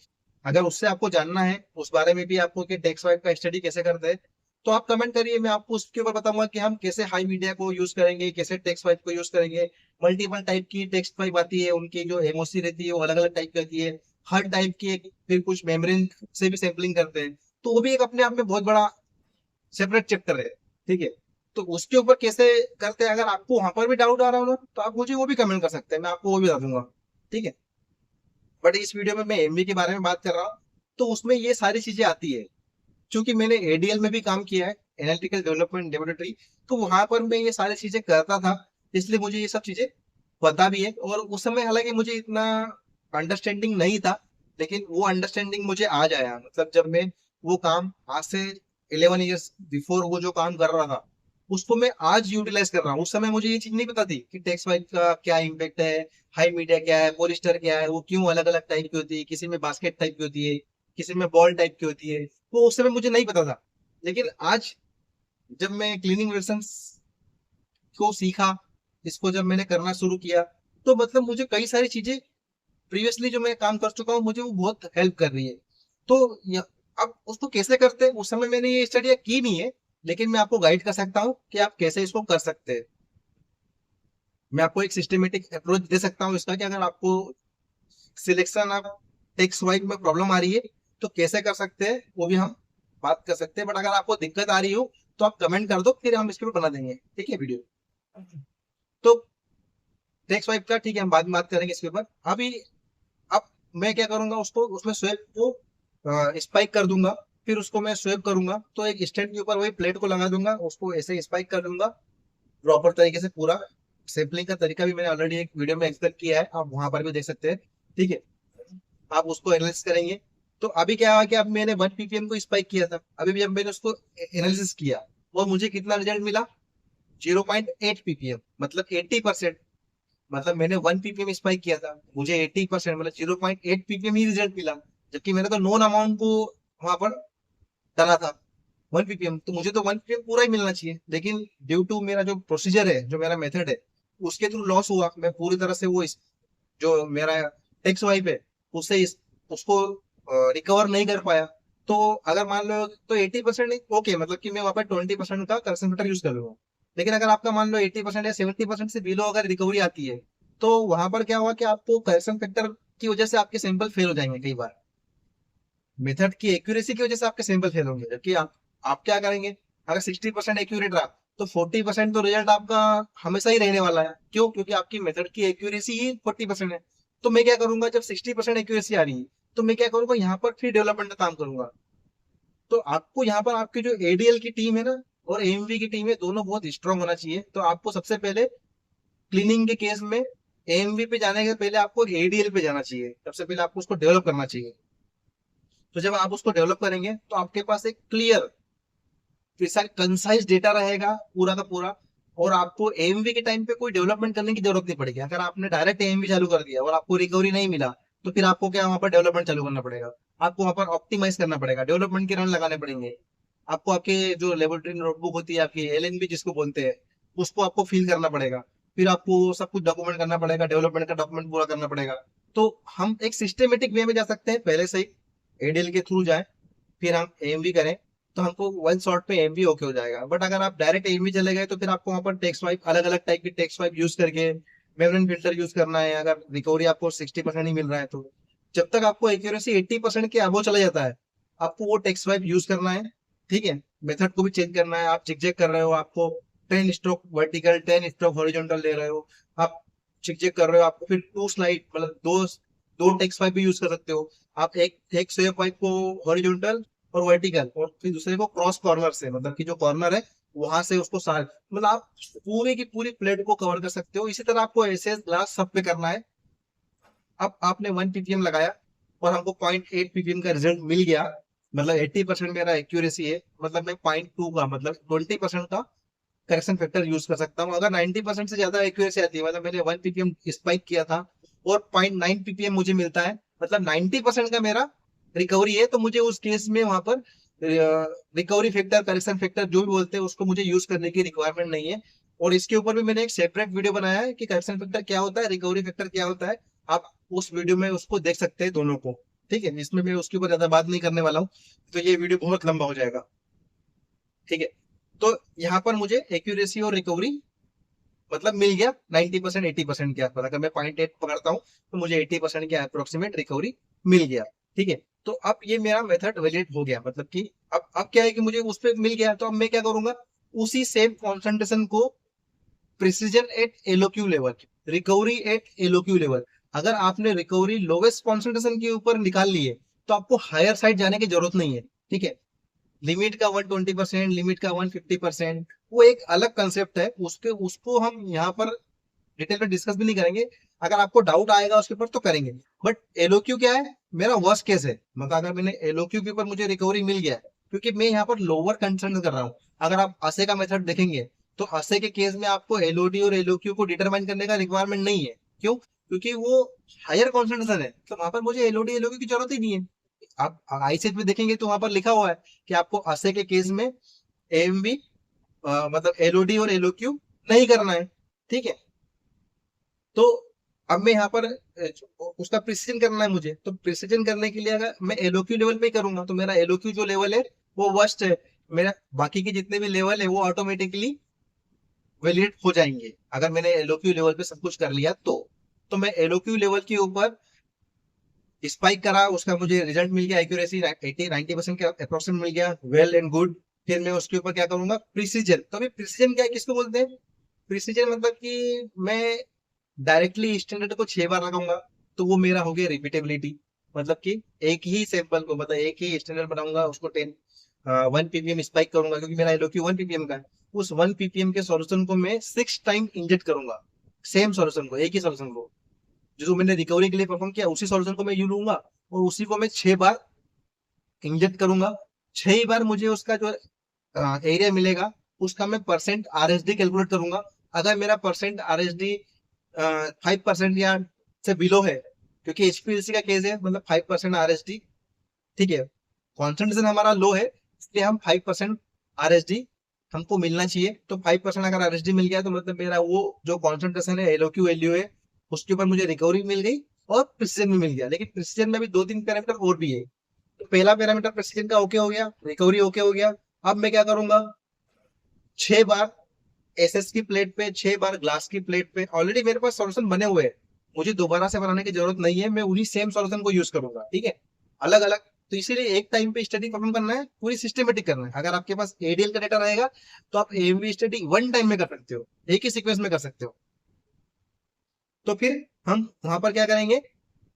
अगर उससे आपको जानना है उस बारे में भी आपको कि टेक्स्ट स्वाइप का स्टडी कैसे करते हैं, तो आप कमेंट करिए, मैं आपको उसके ऊपर बताऊंगा कि हम कैसे हाई मीडिया को यूज करेंगे, कैसे टेक्स्ट वाइप को यूज करेंगे। मल्टीपल टाइप की टेक्स्ट वाइप आती है, उनकी जो एमओसी रहती है वो अलग अलग टाइप की होती है, हर टाइप की एक, फिर कुछ मेम्ब्रेन से भी सैम्पलिंग करते हैं, तो वो भी एक अपने आप में बहुत बड़ा सेपरेट चैप्टर है, ठीक है। तो उसके ऊपर कैसे करते हैं, अगर आपको वहां पर भी डाउट आ रहा हो ना तो आप मुझे वो भी कमेंट कर सकते हैं, मैं आपको वो भी बता दूंगा, ठीक है। बट इस वीडियो में मैं एमबी के बारे में बात कर रहा हूँ, तो उसमें ये सारी चीजें आती है। क्योंकि मैंने एडीएल में भी काम किया है, एनालिटिकल डेवलपमेंट लेबोरेटरी, तो वहां पर मैं ये सारी चीजें करता था, इसलिए मुझे ये सब चीजें पता भी है। और उस समय हालांकि मुझे इतना अंडरस्टैंडिंग नहीं था, लेकिन वो अंडरस्टैंडिंग मुझे आज आया, मतलब जब मैं वो काम आज से 11 ईयर्स बिफोर वो जो काम कर रहा था उसको मैं आज यूटिलाइज कर रहा हूँ। उस समय मुझे ये चीज नहीं पता थी कि टेक्स्ट वाइज का क्या इम्पेक्ट है, हाई मीडिया क्या है, पॉलिस्टर क्या है, वो क्यों अलग अलग टाइप की होती है, किसी में बास्केट टाइप की होती है, किसी में बॉल टाइप की होती है, वो उस समय मुझे नहीं पता था। लेकिन आज जब मैं क्लीनिंग रिलेशंस को सीखा, इसको जब मैंने करना शुरू किया, तो मतलब मुझे कई सारी चीजें प्रीवियसली जो मैं काम कर चुका हूँ मुझे वो बहुत हेल्प कर रही है। तो अब उसको कैसे करते हैं, उस समय मैंने ये स्टडी की नहीं है, लेकिन मैं आपको गाइड कर सकता हूँ कि आप कैसे इसको कर सकते हैं। मैं आपको एक सिस्टमेटिक अप्रोच दे सकता हूँ इसका, कि अगर आपको सिलेक्शन ऑफ टेक्स्ट वाइज में प्रॉब्लम आ रही है तो कैसे कर सकते हैं वो भी हम बात कर सकते हैं। बट अगर आपको दिक्कत आ रही हो तो आप कमेंट कर दो, फिर हम इसके ऊपर बना देंगे, ठीक है, वीडियो। तो टेक्स्ट वाइज का ठीक है, हम बाद में बात करेंगे इसके ऊपर। अभी अब मैं क्या करूंगा, उसको उसमें स्वेप को स्पाइक कर दूंगा, फिर उसको मैं स्वेप करूंगा तो एक स्टैंड के ऊपर वही प्लेट को लगा दूंगा, उसको ऐसे स्पाइक कर दूंगा प्रॉपर तरीके से। पूरा सैम्पलिंग का तरीका भी मैंने ऑलरेडी एक वीडियो में एक्सप्लेन किया है, आप वहां पर भी देख सकते हैं, ठीक है। आप उसको एनालिसिस करेंगे। तो अभी क्या हुआ कि अब मैंने 1 ppm को स्पाइक किया था, अभी भी अब मैंने उसको एनालिसिस किया, वो मुझे कितना रिजल्ट मिला, 0.8 ppm, मतलब 80%। मतलब मैंने 1 ppm स्पाइक किया था, मुझे 80% मतलब 0.8 ppm ही रिजल्ट मिला, जबकि मैंने तो नोन अमाउंट को वहां पर डाला था 1 ppm, तो मुझे तो 1 ppm पूरा ही मिलना चाहिए। लेकिन ड्यू टू मेरा जो प्रोसीजर है, जो मेरा मेथड है, उसके थ्रू लॉस हुआ, मैं पूरी तरह से वो जो मेरा टेक्स्ट वाइप है उससे उसको रिकवर नहीं कर पाया। तो अगर मान लो तो 80% ओके, मतलब कि मैं वहां पर 20% का करेक्शन फैक्टर यूज कर लूंगा। लेकिन अगर आपका मान लो 80% या 70% से बिलो अगर रिकवरी आती है, तो वहां पर क्या हुआ कि आपको करेक्शन फैक्टर की वजह से आपके सैंपल फेल हो जाएंगे कई बार, मेथड की एक्यूरेसी की वजह से आपके सैंपल फेल होंगे। जबकि आप क्या करेंगे, अगर 60% एक्यूरेट रहा तो 40% तो रिजल्ट आपका हमेशा ही रहने वाला है। क्यों? क्योंकि आपकी मेथड की एक्यूरेसी ही 40% है। तो मैं क्या करूंगा, जब 60% एक्यूरेसी आ रही है तो मैं क्या करूंगा, यहाँ पर फिर डेवलपमेंट का काम करूंगा। तो आपको यहाँ पर आपकी जो एडीएल की टीम है ना, और एएमवी की टीम है, दोनों बहुत स्ट्रांग होना चाहिए। तो आपको सबसे पहले क्लीनिंग के केस में एएमवी पे जाने के पहले आपको एडीएल पे जाना चाहिए। सबसे पहले आपको उसको डेवलप करना चाहिए। तो जब आप उसको डेवलप करेंगे तो आपके पास एक क्लियर कंसाइज डेटा रहेगा पूरा का पूरा, और आपको एएमवी के टाइम पे कोई डेवलपमेंट करने की जरूरत नहीं पड़ेगी। अगर आपने डायरेक्ट एएमवी चालू कर दिया और आपको रिकवरी नहीं मिला, तो फिर आपको क्या वहां पर डेवलपमेंट चालू करना पड़ेगा, आपको वहां पर ऑप्टिमाइज करना पड़ेगा, डेवलपमेंट के रन लगाने पड़ेंगे। आपको आपके जो लेबोरेटरी नोटबुक होती है आपकी एलएनबी जिसको बोलते हैं, उसको आपको फिल करना पड़ेगा। फिर आपको सब कुछ डॉक्यूमेंट करना पड़ेगा, डेवलपमेंट का डॉक्यूमेंट पूरा करना पड़ेगा। तो हम एक सिस्टमेटिक वे में जा सकते हैं, पहले से ही एडीएल के थ्रू जाए, फिर हम एएमवी करें, तो हमको वन शॉट पे एएमवी ओके हो जाएगा। बट अगर आप डायरेक्ट एएमवी चले गए तो फिर आपको वहां पर टेक्स्ट वाइप, अलग अलग टाइप की टेक्स्ट वाइप यूज करके मेम्ब्रेन फिल्टर यूज करना है। अगर रिकवरी आपको 60% ही मिल रहा है, तो जब तक आपको एक्यूरेसी 80% के अबव चला जाता है, आपको वो टेक्स्ट वाइप यूज करना है। ठीक है, मेथड को भी चेंज करना है। आप जिग कर रहे हो, आपको 10 स्ट्रोक वर्टिकल 10 स्ट्रोक हॉरिजॉन्टल ले रहे हो, आप जिग कर रहे हो, आपको फिर 2 स्लाइड मतलब दो दो टेक्स्ट वाइप भी यूज कर सकते हो। आप एक स्वेप वाइप को हॉरिजॉन्टल और वर्टिकल, और फिर दूसरे को क्रॉस कॉर्नर से, मतलब कि जो कॉर्नर है वहां से उसको सार, मतलब आप पूरी की पूरी प्लेट को कवर कर सकते हो। इसी तरह आपको ऐसे ग्लास सब पे करना है। अब आपने 1 ppm लगाया और हमको 0.8 ppm का रिजल्ट मिल गया, मतलब 80% मेरा एक्यूरेसी है, मतलब मैं 0.2 का मतलब 20% का करेक्शन फैक्टर यूज कर सकता हूँ। अगर 90% से ज्यादा एक्यूरेसी आती है, मतलब मैंने 1 ppm स्पाइक किया था और 0.9 ppm मुझे मिलता है, मतलब 90% का मेरा रिकवरी है, तो मुझे उस केस में वहां पर रिकवरी फैक्टर, करेक्शन फैक्टर जो भी बोलते हैं, उसको मुझे यूज करने की रिक्वायरमेंट नहीं है। और इसके ऊपर भी मैंने एक सेपरेट वीडियो बनाया है कि करेक्शन फैक्टर क्या होता है, रिकवरी फैक्टर क्या होता है। आप उस वीडियो में उसको देख सकते हैं दोनों को। ठीक है, इसमें मैं उसके ऊपर ज्यादा बात नहीं करने वाला हूँ, तो ये वीडियो बहुत लंबा हो जाएगा। ठीक है, तो यहाँ पर मुझे एक्यूरेसी और रिकवरी मतलब मिल गया 90% 80% के आसपास। अगर मैं 0.8 पकड़ता हूँ तो मुझे 80% के अप्रोक्सीमेट रिकवरी मिल गया। ठीक है, तो अब ये मेरा मेथड वैलिड हो गया, मतलब कि अब क्या है कि मुझे उस पर मिल गया, तो अब मैं क्या करूंगा, उसी सेम कॉन्सेंट्रेशन को precision at LOQ level, recovery at LOQ level, अगर आपने रिकवरी लोवेस्ट कॉन्सेंट्रेशन के ऊपर निकाल ली है, तो आपको हायर साइड जाने की जरूरत नहीं है। ठीक है, लिमिट का 120%, लिमिट का 150%, वो एक अलग कंसेप्ट है, उसके उसको हम यहाँ पर डिटेल में डिस्कस भी नहीं करेंगे। अगर आपको डाउट आएगा उसके ऊपर तो करेंगे। बट एलओक्यू क्या है, मेरा वर्स्ट केस है, मतलब अगर मैंने एलओक्यू के ऊपर मुझे रिकवरी मिल गया है, क्योंकि मैं यहाँ पर लोअर कंसर्न कर रहा हूँ। अगर आप असे का मेथड देखेंगे तो असे के केस में आपको एलओडी और एलओक्यू को डिटरमाइन करने का रिक्वायरमेंट नहीं है। क्यों? क्योंकि वो हायर कॉन्सेंट्रेशन है, तो वहां पर मुझे एलओडी एलओक्यू की जरूरत ही नहीं है। आप आईसीएच में देखेंगे तो वहां पर लिखा हुआ है कि आपको असे के केस में एएमवी मतलब एलओडी और एलओक्यू नहीं करना है। ठीक है, तो अब मैं यहाँ पर उसका प्रिसीजन करना है मुझे, तो प्रिसीजन करने के लिए अगर मैं एलओक्यू लेवल पे ही करूंगा तो मेरा एलओक्यू जो लेवल है वो वर्स्ट है। मेरा बाकी के जितने भी लेवल है वो ऑटोमेटिकली वैलिड हो जाएंगे अगर मैंने एलओक्यू लेवल पे सब कुछ कर लिया तो मैं एलओक्यू लेवल के ऊपर स्पाइक करा, उसका मुझे रिजल्ट मिल गया, एक्यूरेसी 80-90% के अप्रोक्सीमेट मिल गया, वेल एंड गुड। फिर मैं उसके ऊपर क्या करूंगा, प्रिसीजन। तो अभी प्रिसीजन क्या है, किसको बोलते हैं? प्रिसीजन मतलब कि मैं डायरेक्टली स्टैंडर्ड को 6 बार लगाऊंगा, तो वो मेरा हो गया रिपीटेबिलिटी। मतलब कि एक ही सैंपल को, मतलब एक ही स्टैंडर्ड बनाऊंगा, उसको 1 ppm स्पाइक करूंगा, क्योंकि मेरा एलओक्यू 1 ppm का है। उस 1 ppm के सॉल्यूशन को मैं 6 टाइम इंजेक्ट करूंगा, सेम सॉल्यूशन को, एक ही सॉल्यूशन को जो मैंने रिकवरी के लिए परफॉर्म किया, उसी सॉल्यूशन को मैं यूज लूंगा और उसी को मैं 6 बार इंजेक्ट करूंगा। 6 ही बार मुझे उसका जो एरिया मिलेगा उसका मैं परसेंट आरएसडी कैलकुलेट करूंगा। अगर मेरा परसेंट आरएसडी 5% या से बिलो है, क्योंकि एचपीएलसी का केस है, मतलब 5% आरएसडी। ठीक है, कॉन्सेंट्रेशन हमारा लो है, इसलिए हम 5% आरएसडी हमको मिलना चाहिए। तो 5% अगर आरएसडी मिल गया तो मतलब मेरा वो जो कॉन्सेंट्रेशन है एलओक्यू वैल्यू है, उसके ऊपर मुझे रिकवरी मिल गई और प्रिसीजन भी मिल गया। लेकिन प्रिसीजन में भी 2-3 पैरामीटर और भी है। तो पहला पैरामीटर प्रिसीजन का ओके हो गया, रिकवरी ओके हो गया। अब मैं क्या करूंगा, 6 बार एसएस की प्लेट पे, 6 बार ग्लास की प्लेट पे, ऑलरेडी मेरे पास सॉल्यूशन बने हुए हैं, मुझे दोबारा से बनाने की जरूरत नहीं है, मैं उन्हीं सेम सॉल्यूशन को यूज करूंगा। ठीक है, अलग अलग। तो इसीलिए एक टाइम पे स्टडी परफॉर्म करना है, पूरी सिस्टमेटिक करना है। अगर आपके पास एडीएल का डेटा रहेगा तो आप एएमवी स्टडी वन टाइम में कर सकते हो, एक ही सीक्वेंस में कर सकते हो। तो फिर हम वहां पर क्या करेंगे,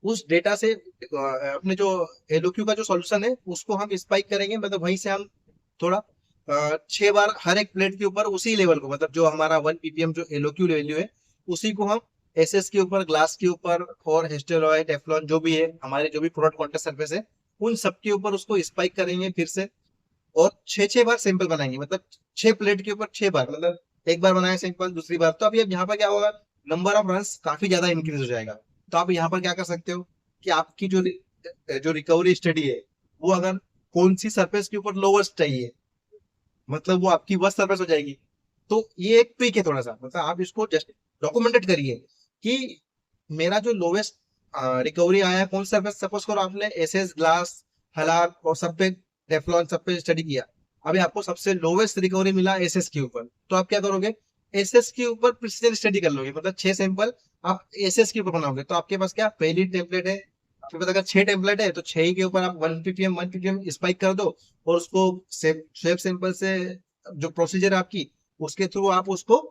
उस डेटा से अपने जो एलओक्यू का जो सॉल्यूशन है उसको हम स्पाइक करेंगे, मतलब वहीं से हम थोड़ा 6 बार हर एक प्लेट के ऊपर उसी लेवल को, मतलब जो हमारा 1 ppm जो एलओक्यू वैल्यू है, उसी को हम एसएस के ऊपर, ग्लास के ऊपर और हेस्टेलॉय, टेफ्लॉन जो भी है, हमारे जो भी प्रोडक्ट कॉन्टेक्ट सरफेस है, उन सब के ऊपर उसको स्पाइक करेंगे फिर से, और 6 बार सैंपल बनाएंगे, मतलब 6 प्लेट के ऊपर 6 बार, मतलब एक बार बनाए सैंपल, दूसरी बार। तो अभी अब यहाँ पर क्या होगा, नंबर ऑफ रन काफी ज्यादा इंक्रीज हो जाएगा। तो आप यहाँ पर क्या कर सकते हो कि आपकी जो रिकवरी स्टडी है, वो अगर कौन सी सरफेस के ऊपर लोवेस्ट चाहिए, मतलब वो आपकी वर्स्ट सरफेस हो जाएगी। तो ये एक ट्रिक है थोड़ा सा, मतलब आप इसको जस्ट डॉक्यूमेंटेड करिए कि मेरा जो लोवेस्ट रिकवरी आया है कौन सा सरफेस। सपोज करो आपने एसएस, ग्लास, हलार और सब पे, टेफ्लॉन सब पे स्टडी किया, अभी आपको सबसे लोवेस्ट रिकवरी मिला एसएस के ऊपर, तो आप क्या करोगे, एसएस के ऊपर प्रिसीजन स्टडी कर लोगे, मतलब 6 सैंपल आप एसएस के ऊपर बनाओगे। तो आपके पास क्या पहली टेम्पलेट है, आपके पास अगर 6 टेम्पलेट है तो 6 के ऊपर आप 1 ppm स्पाइक कर दो, और उसको स्वेप सैंपल से, जो प्रोसीजर है आपकी, उसके थ्रू आप उसको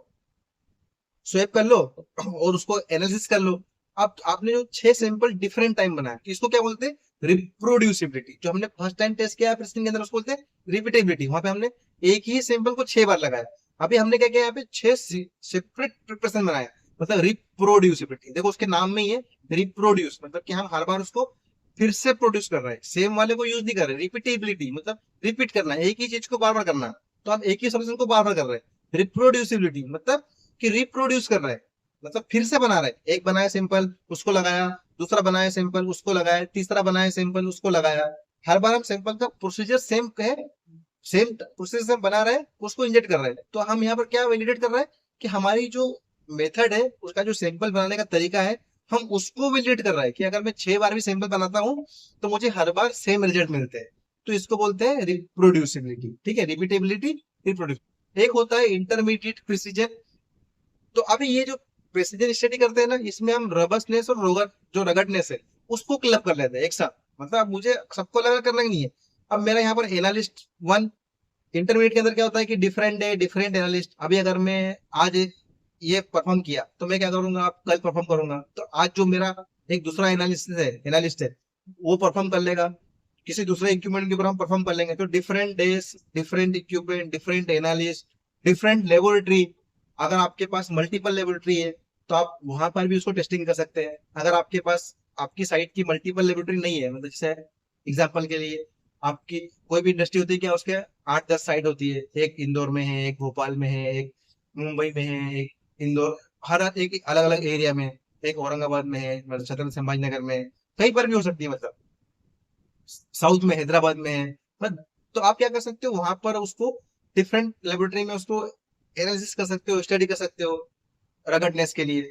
स्वेप कर लो और उसको एनालिसिस कर लो। अब आपने जो 6 सैंपल डिफरेंट टाइम बनाया, इसको क्या बोलते हैं, रिप्रोड्यूसिबिलिटी। जो हमने फर्स्ट टाइम टेस्ट किया प्रेसिडेंट के अंदर, उसको बोलते हैं रिपीटेबिलिटी। वहां पे हमने एक ही सैंपल को 6 बार लगाया। अभी हमने क्या किया, यहाँ पे 6 सेपरेट प्रिपरेशन बनाया, मतलब रिप्रोड्यूसिबिलिटी। देखो उसके नाम में ही है रिप्रोड्यूस, मतलब कि हम हर बार उसको फिर से प्रोड्यूस कर रहे हैं, सेम वाले को यूज नहीं कर रहे। रिपीटेबिलिटी मतलब रिपीट करना है, एक ही चीज को बार बार करना, तो हम एक ही सोल्यूशन को बार बार कर रहे हैं। रिप्रोड्यूसिबिलिटी मतलब कि रिप्रोड्यूस कर रहा है, मतलब फिर से बना रहा है। एक बनाया सिंपल, उसको लगाया, दूसरा बनाया सिंपल, उसको लगाया, तीसरा बनाया सिंपल, उसको लगाया। हर बार हम सिंपल का प्रोसीजर सेम है, सेम प्रोसीजर से बना रहे हैं, उसको इंजेक्ट कर रहे हैं। तो हम यहाँ पर क्या वैलिडेट कर रहे हैं कि हमारी जो मेथड है, उसका जो सैंपल बनाने का तरीका है, हम उसको वैलिडेट कर रहे हैं कि अगर मैं 6 बार भी सैंपल बनाता हूँ तो मुझे हर बार सेम रिजल्ट मिलते हैं। तो इसको बोलते हैं रिप्रोड्यूसिबिलिटी, ठीक है, रिपीटेबिलिटी, रिप्रोड्यूस। एक होता है इंटरमीडिएट प्रिसीजन। तो अभी ये जो प्रेसिजन स्टडी करते हैं ना, इसमें हम रबस्टनेस और जो रगड़नेस है, उसको क्लब कर लेते हैं एक साथ। मतलब अब मुझे सबको अलग करना ही नहीं है। अब मेरा यहाँ पर एनालिस्ट 1, इंटरमीडिएट के अंदर क्या होता है कि डिफरेंट है, डिफरेंट एनालिस्ट। अभी अगर मैं आज ये परफॉर्म किया तो मैं क्या करूंगा, आप कल परफॉर्म करूंगा, तो आज जो मेरा एक दूसरा एनालिस्ट है वो परफॉर्म कर लेगा, किसी दूसरे इक्विपमेंट के ऊपर हम परफॉर्म कर लेंगे। तो different days, different equipment, different analyst, different laboratory. अगर आपके पास मल्टीपल लेबोरेटरी है तो आप वहां पर भी उसको टेस्टिंग कर सकते हैं। अगर आपके पास आपकी साइट की मल्टीपल लेबोरेटरी नहीं है, मतलब जैसे एग्जाम्पल के लिए आपकी कोई भी इंडस्ट्री होती है क्या, उसके 8-10 साइट होती है, एक इंदौर में है, एक भोपाल में है, एक मुंबई में है, एक इंदौर, हर एक अलग अलग एरिया में, एक औरंगाबाद में है, मतलब छत्रपति संभाजी नगर में, कहीं पर भी हो सकती है, मतलब साउथ में, हैदराबाद में है। तो आप क्या कर सकते हो, वहां पर उसको डिफरेंट लेबोरेटरी में उसको एनालिसिस कर सकते हो, स्टडी कर सकते हो रगड़नेस के लिए,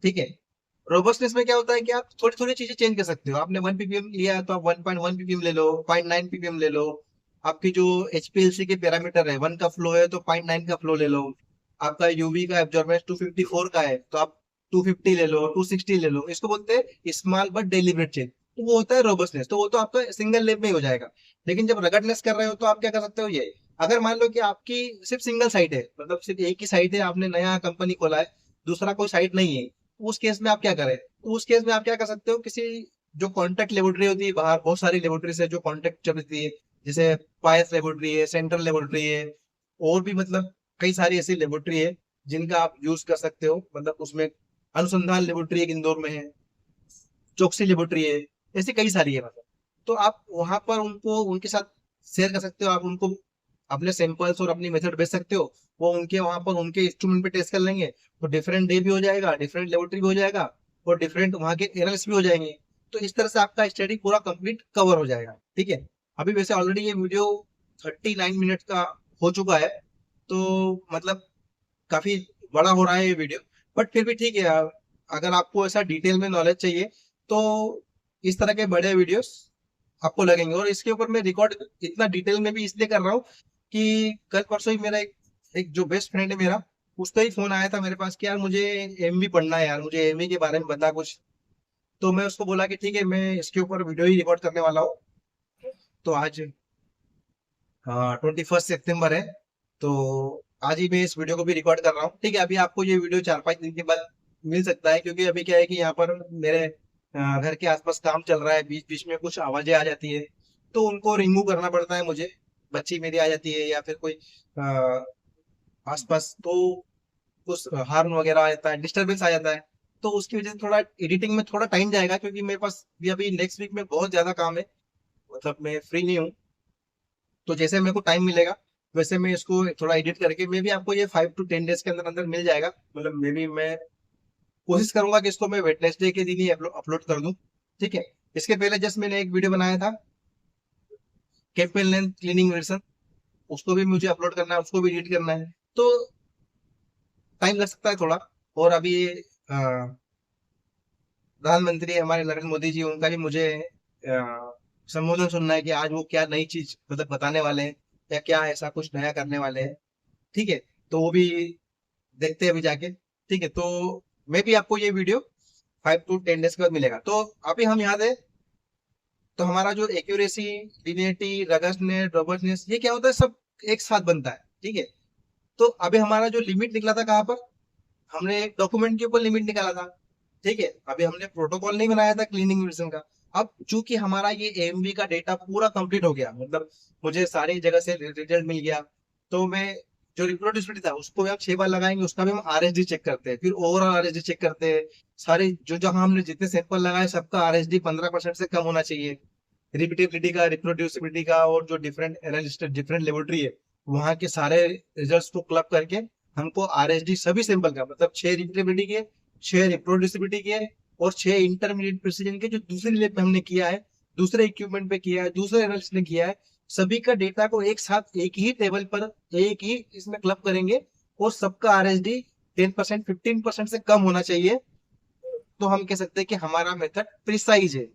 ठीक है। रोबस्टनेस में क्या होता है कि आप थोड़ी थोड़ी चीजें चेंज कर सकते हो। आपने 1 ppm लिया तो आप 1.1 ppm ले लो, 0.9 ppm ले लो। आपकी जो एचपीएलसी के पैरामीटर है, 1 का फ्लो है तो 0.9 का फ्लो ले लो। आपका यूवी का एब्जॉर्बेंस 254 का है तो आप 250 ले लो, 260 ले लो। इसको बोलते हैं स्मॉल बट डेलिबरेट चेंज। तो वो होता है रोबस्टनेस, तो वो तो आपका सिंगल लेब में ही हो जाएगा। लेकिन जब रगड़नेस कर रहे हो तो आप क्या कर सकते हो, ये अगर मान लो कि आपकी सिर्फ सिंगल साइट है, मतलब सिर्फ एक ही साइट है, आपने नया कंपनी खोला है, दूसरा कोई साइट नहीं है, उस केस में आप क्या करें, तो उस केस में आप क्या कर सकते हो, किसी जो कॉन्टेक्ट लेबोरेटरी होती है, बाहर बहुत सारी लेबोरेटरीज है जो कॉन्टेक्ट चलती है, जैसे पायस लेबोरेटरी है, सेंट्रल लेबोरेटरी है, और भी मतलब कई सारी ऐसी लेबोरेटरी है जिनका आप यूज कर सकते हो। मतलब उसमें अनुसंधान लेबोरेटरी एक इंदौर में है, चौकसी लेबोरेटरी है, ऐसी कई सारी है मतलब। तो आप वहां पर उनको उनके साथ शेयर कर सकते हो, आप उनको अपने सैंपल्स और अपनी मेथड भेज सकते हो। वो उनके वहां पर उनके इंस्ट्रूमेंट पे टेस्ट कर लेंगे, तो डिफरेंट डे भी हो जाएगा, डिफरेंट लेबोरेटरी भी हो जाएगा, और डिफरेंट वहां के एरर्स भी हो जाएंगे। तो इस तरह से आपका स्टडी पूरा कंप्लीट कवर हो जाएगा, ठीक है। अभी वैसे ऑलरेडी ये वीडियो 39 मिनट का हो चुका है, तो मतलब काफी बड़ा हो रहा है ये वीडियो, बट फिर भी ठीक है। अगर आपको ऐसा डिटेल में नॉलेज चाहिए तो इस तरह के बड़े वीडियोस आपको लगेंगे। और इसके ऊपर मैं रिकॉर्ड इतना डिटेल में भी इसलिए कर रहा हूँ कि कल परसों ही मेरा एक जो बेस्ट फ्रेंड है मेरा, उसका ही फोन आया था मेरे पास कि यार मुझे एमवी पढ़ना है, यार मुझे एमवी के बारे में बता कुछ। तो मैं उसको बोला कि ठीक है, मैं इसके ऊपर वीडियो ही रिकॉर्ड करने वाला हूँ। तो आज 21 सितंबर है, तो आज ही मैं इस वीडियो को भी रिकॉर्ड कर रहा हूँ, ठीक है। अभी आपको ये वीडियो 4-5 दिन के बाद मिल सकता है, क्योंकि अभी क्या है कि यहाँ पर मेरे घर के आसपास काम चल रहा है, बीच बीच में कुछ आवाजें आ जाती है, तो उनको रिमूव करना पड़ता है मुझे। बच्ची मेरी आ जाती है या फिर कोई आसपास, तो कुछ हार्न वगैरह आ जाता है, डिस्टरबेंस आ जाता है, तो उसकी वजह से थोड़ा एडिटिंग में थोड़ा टाइम जाएगा, क्योंकि मेरे पास भी अभी नेक्स्ट वीक में बहुत ज्यादा काम है, मतलब मैं फ्री नहीं हूँ। तो जैसे मेरे को टाइम मिलेगा वैसे मैं इसको थोड़ा एडिट करके मे भी आपको ये 5 to 10 डेज के अंदर अंदर मिल जाएगा। मतलब मे भी मैं कोशिश करूंगा कि इसको मैं वेडनेसडे के दिन ही अपलोड कर दूं। ठीक है। इसके पहले जस्ट मैंने एक वीडियो बनाया था कैपिटल लेंथ क्लीनिंग वर्जन, उसको भी मुझे अपलोड करना है, उसको भी एडिट करना है, तो टाइम लग सकता है थोड़ा। और अभी प्रधानमंत्री हमारे नरेंद्र मोदी जी, उनका भी मुझे संबोधन सुनना है कि आज वो क्या नई चीज मतलब बताने वाले हैं या क्या ऐसा कुछ नया करने वाले हैं। ठीक है। तो वो भी देखते हैं अभी जाके। ठीक है। तो मैं भी आपको ये वीडियो 5 to 10 डेज के बाद मिलेगा। तो अभी हम यहाँ थे, तो हमारा जो एक्यूरेसी, लिनियरिटी, रगसनेस, रॉबर्टनेस, ये क्या होता है, सब एक साथ बनता है। ठीक है। तो अभी हमारा जो लिमिट निकला था कहाँ पर, हमने एक डॉक्यूमेंट के ऊपर लिमिट निकाला था। ठीक है। अभी हमने प्रोटोकॉल नहीं बनाया था क्लीनिंग वर्जन का। अब चूंकि हमारा ये एएमवी का डेटा पूरा कंप्लीट हो गया, मतलब मुझे सारी जगह से रिजल्ट मिल गया, तो मैं जो रिप्रोड्यूसिबिलिटी था उसको भी हम 6 बार लगाएंगे, उसका भी हम आरएसडी चेक करते हैं, फिर ओवरऑल आरएसडी चेक करते हैं। सारे जो जहां हमने जितने सैंपल लगाए सबका आरएसडी 15% से कम होना चाहिए। रिपीटेबिलिटी का, रिप्रोड्यूसिबिलिटी का, और जो डिफरेंट एनालिस्ट डिफरेंट लेबोरेटरी है वहां के सारे रिजल्ट्स को क्लब करके हमको आरएसडी सभी सैंपल का, मतलब 6 रिपीटेबिलिटी के, 6 रिप्रोड्यूसिबिलिटी के, और 6 इंटरमीडिएट प्रिसीजन के जो दूसरी लैब में हमने किया है, दूसरे इक्विपमेंट पे किया है, दूसरे एनालिस्ट ने किया है, सभी का डेटा को एक साथ एक ही टेबल पर एक ही इसमें क्लब करेंगे, और सबका आरएसडी 10% 15% से कम होना चाहिए। तो हम कह सकते हैं कि हमारा मेथड प्रिसाइज है।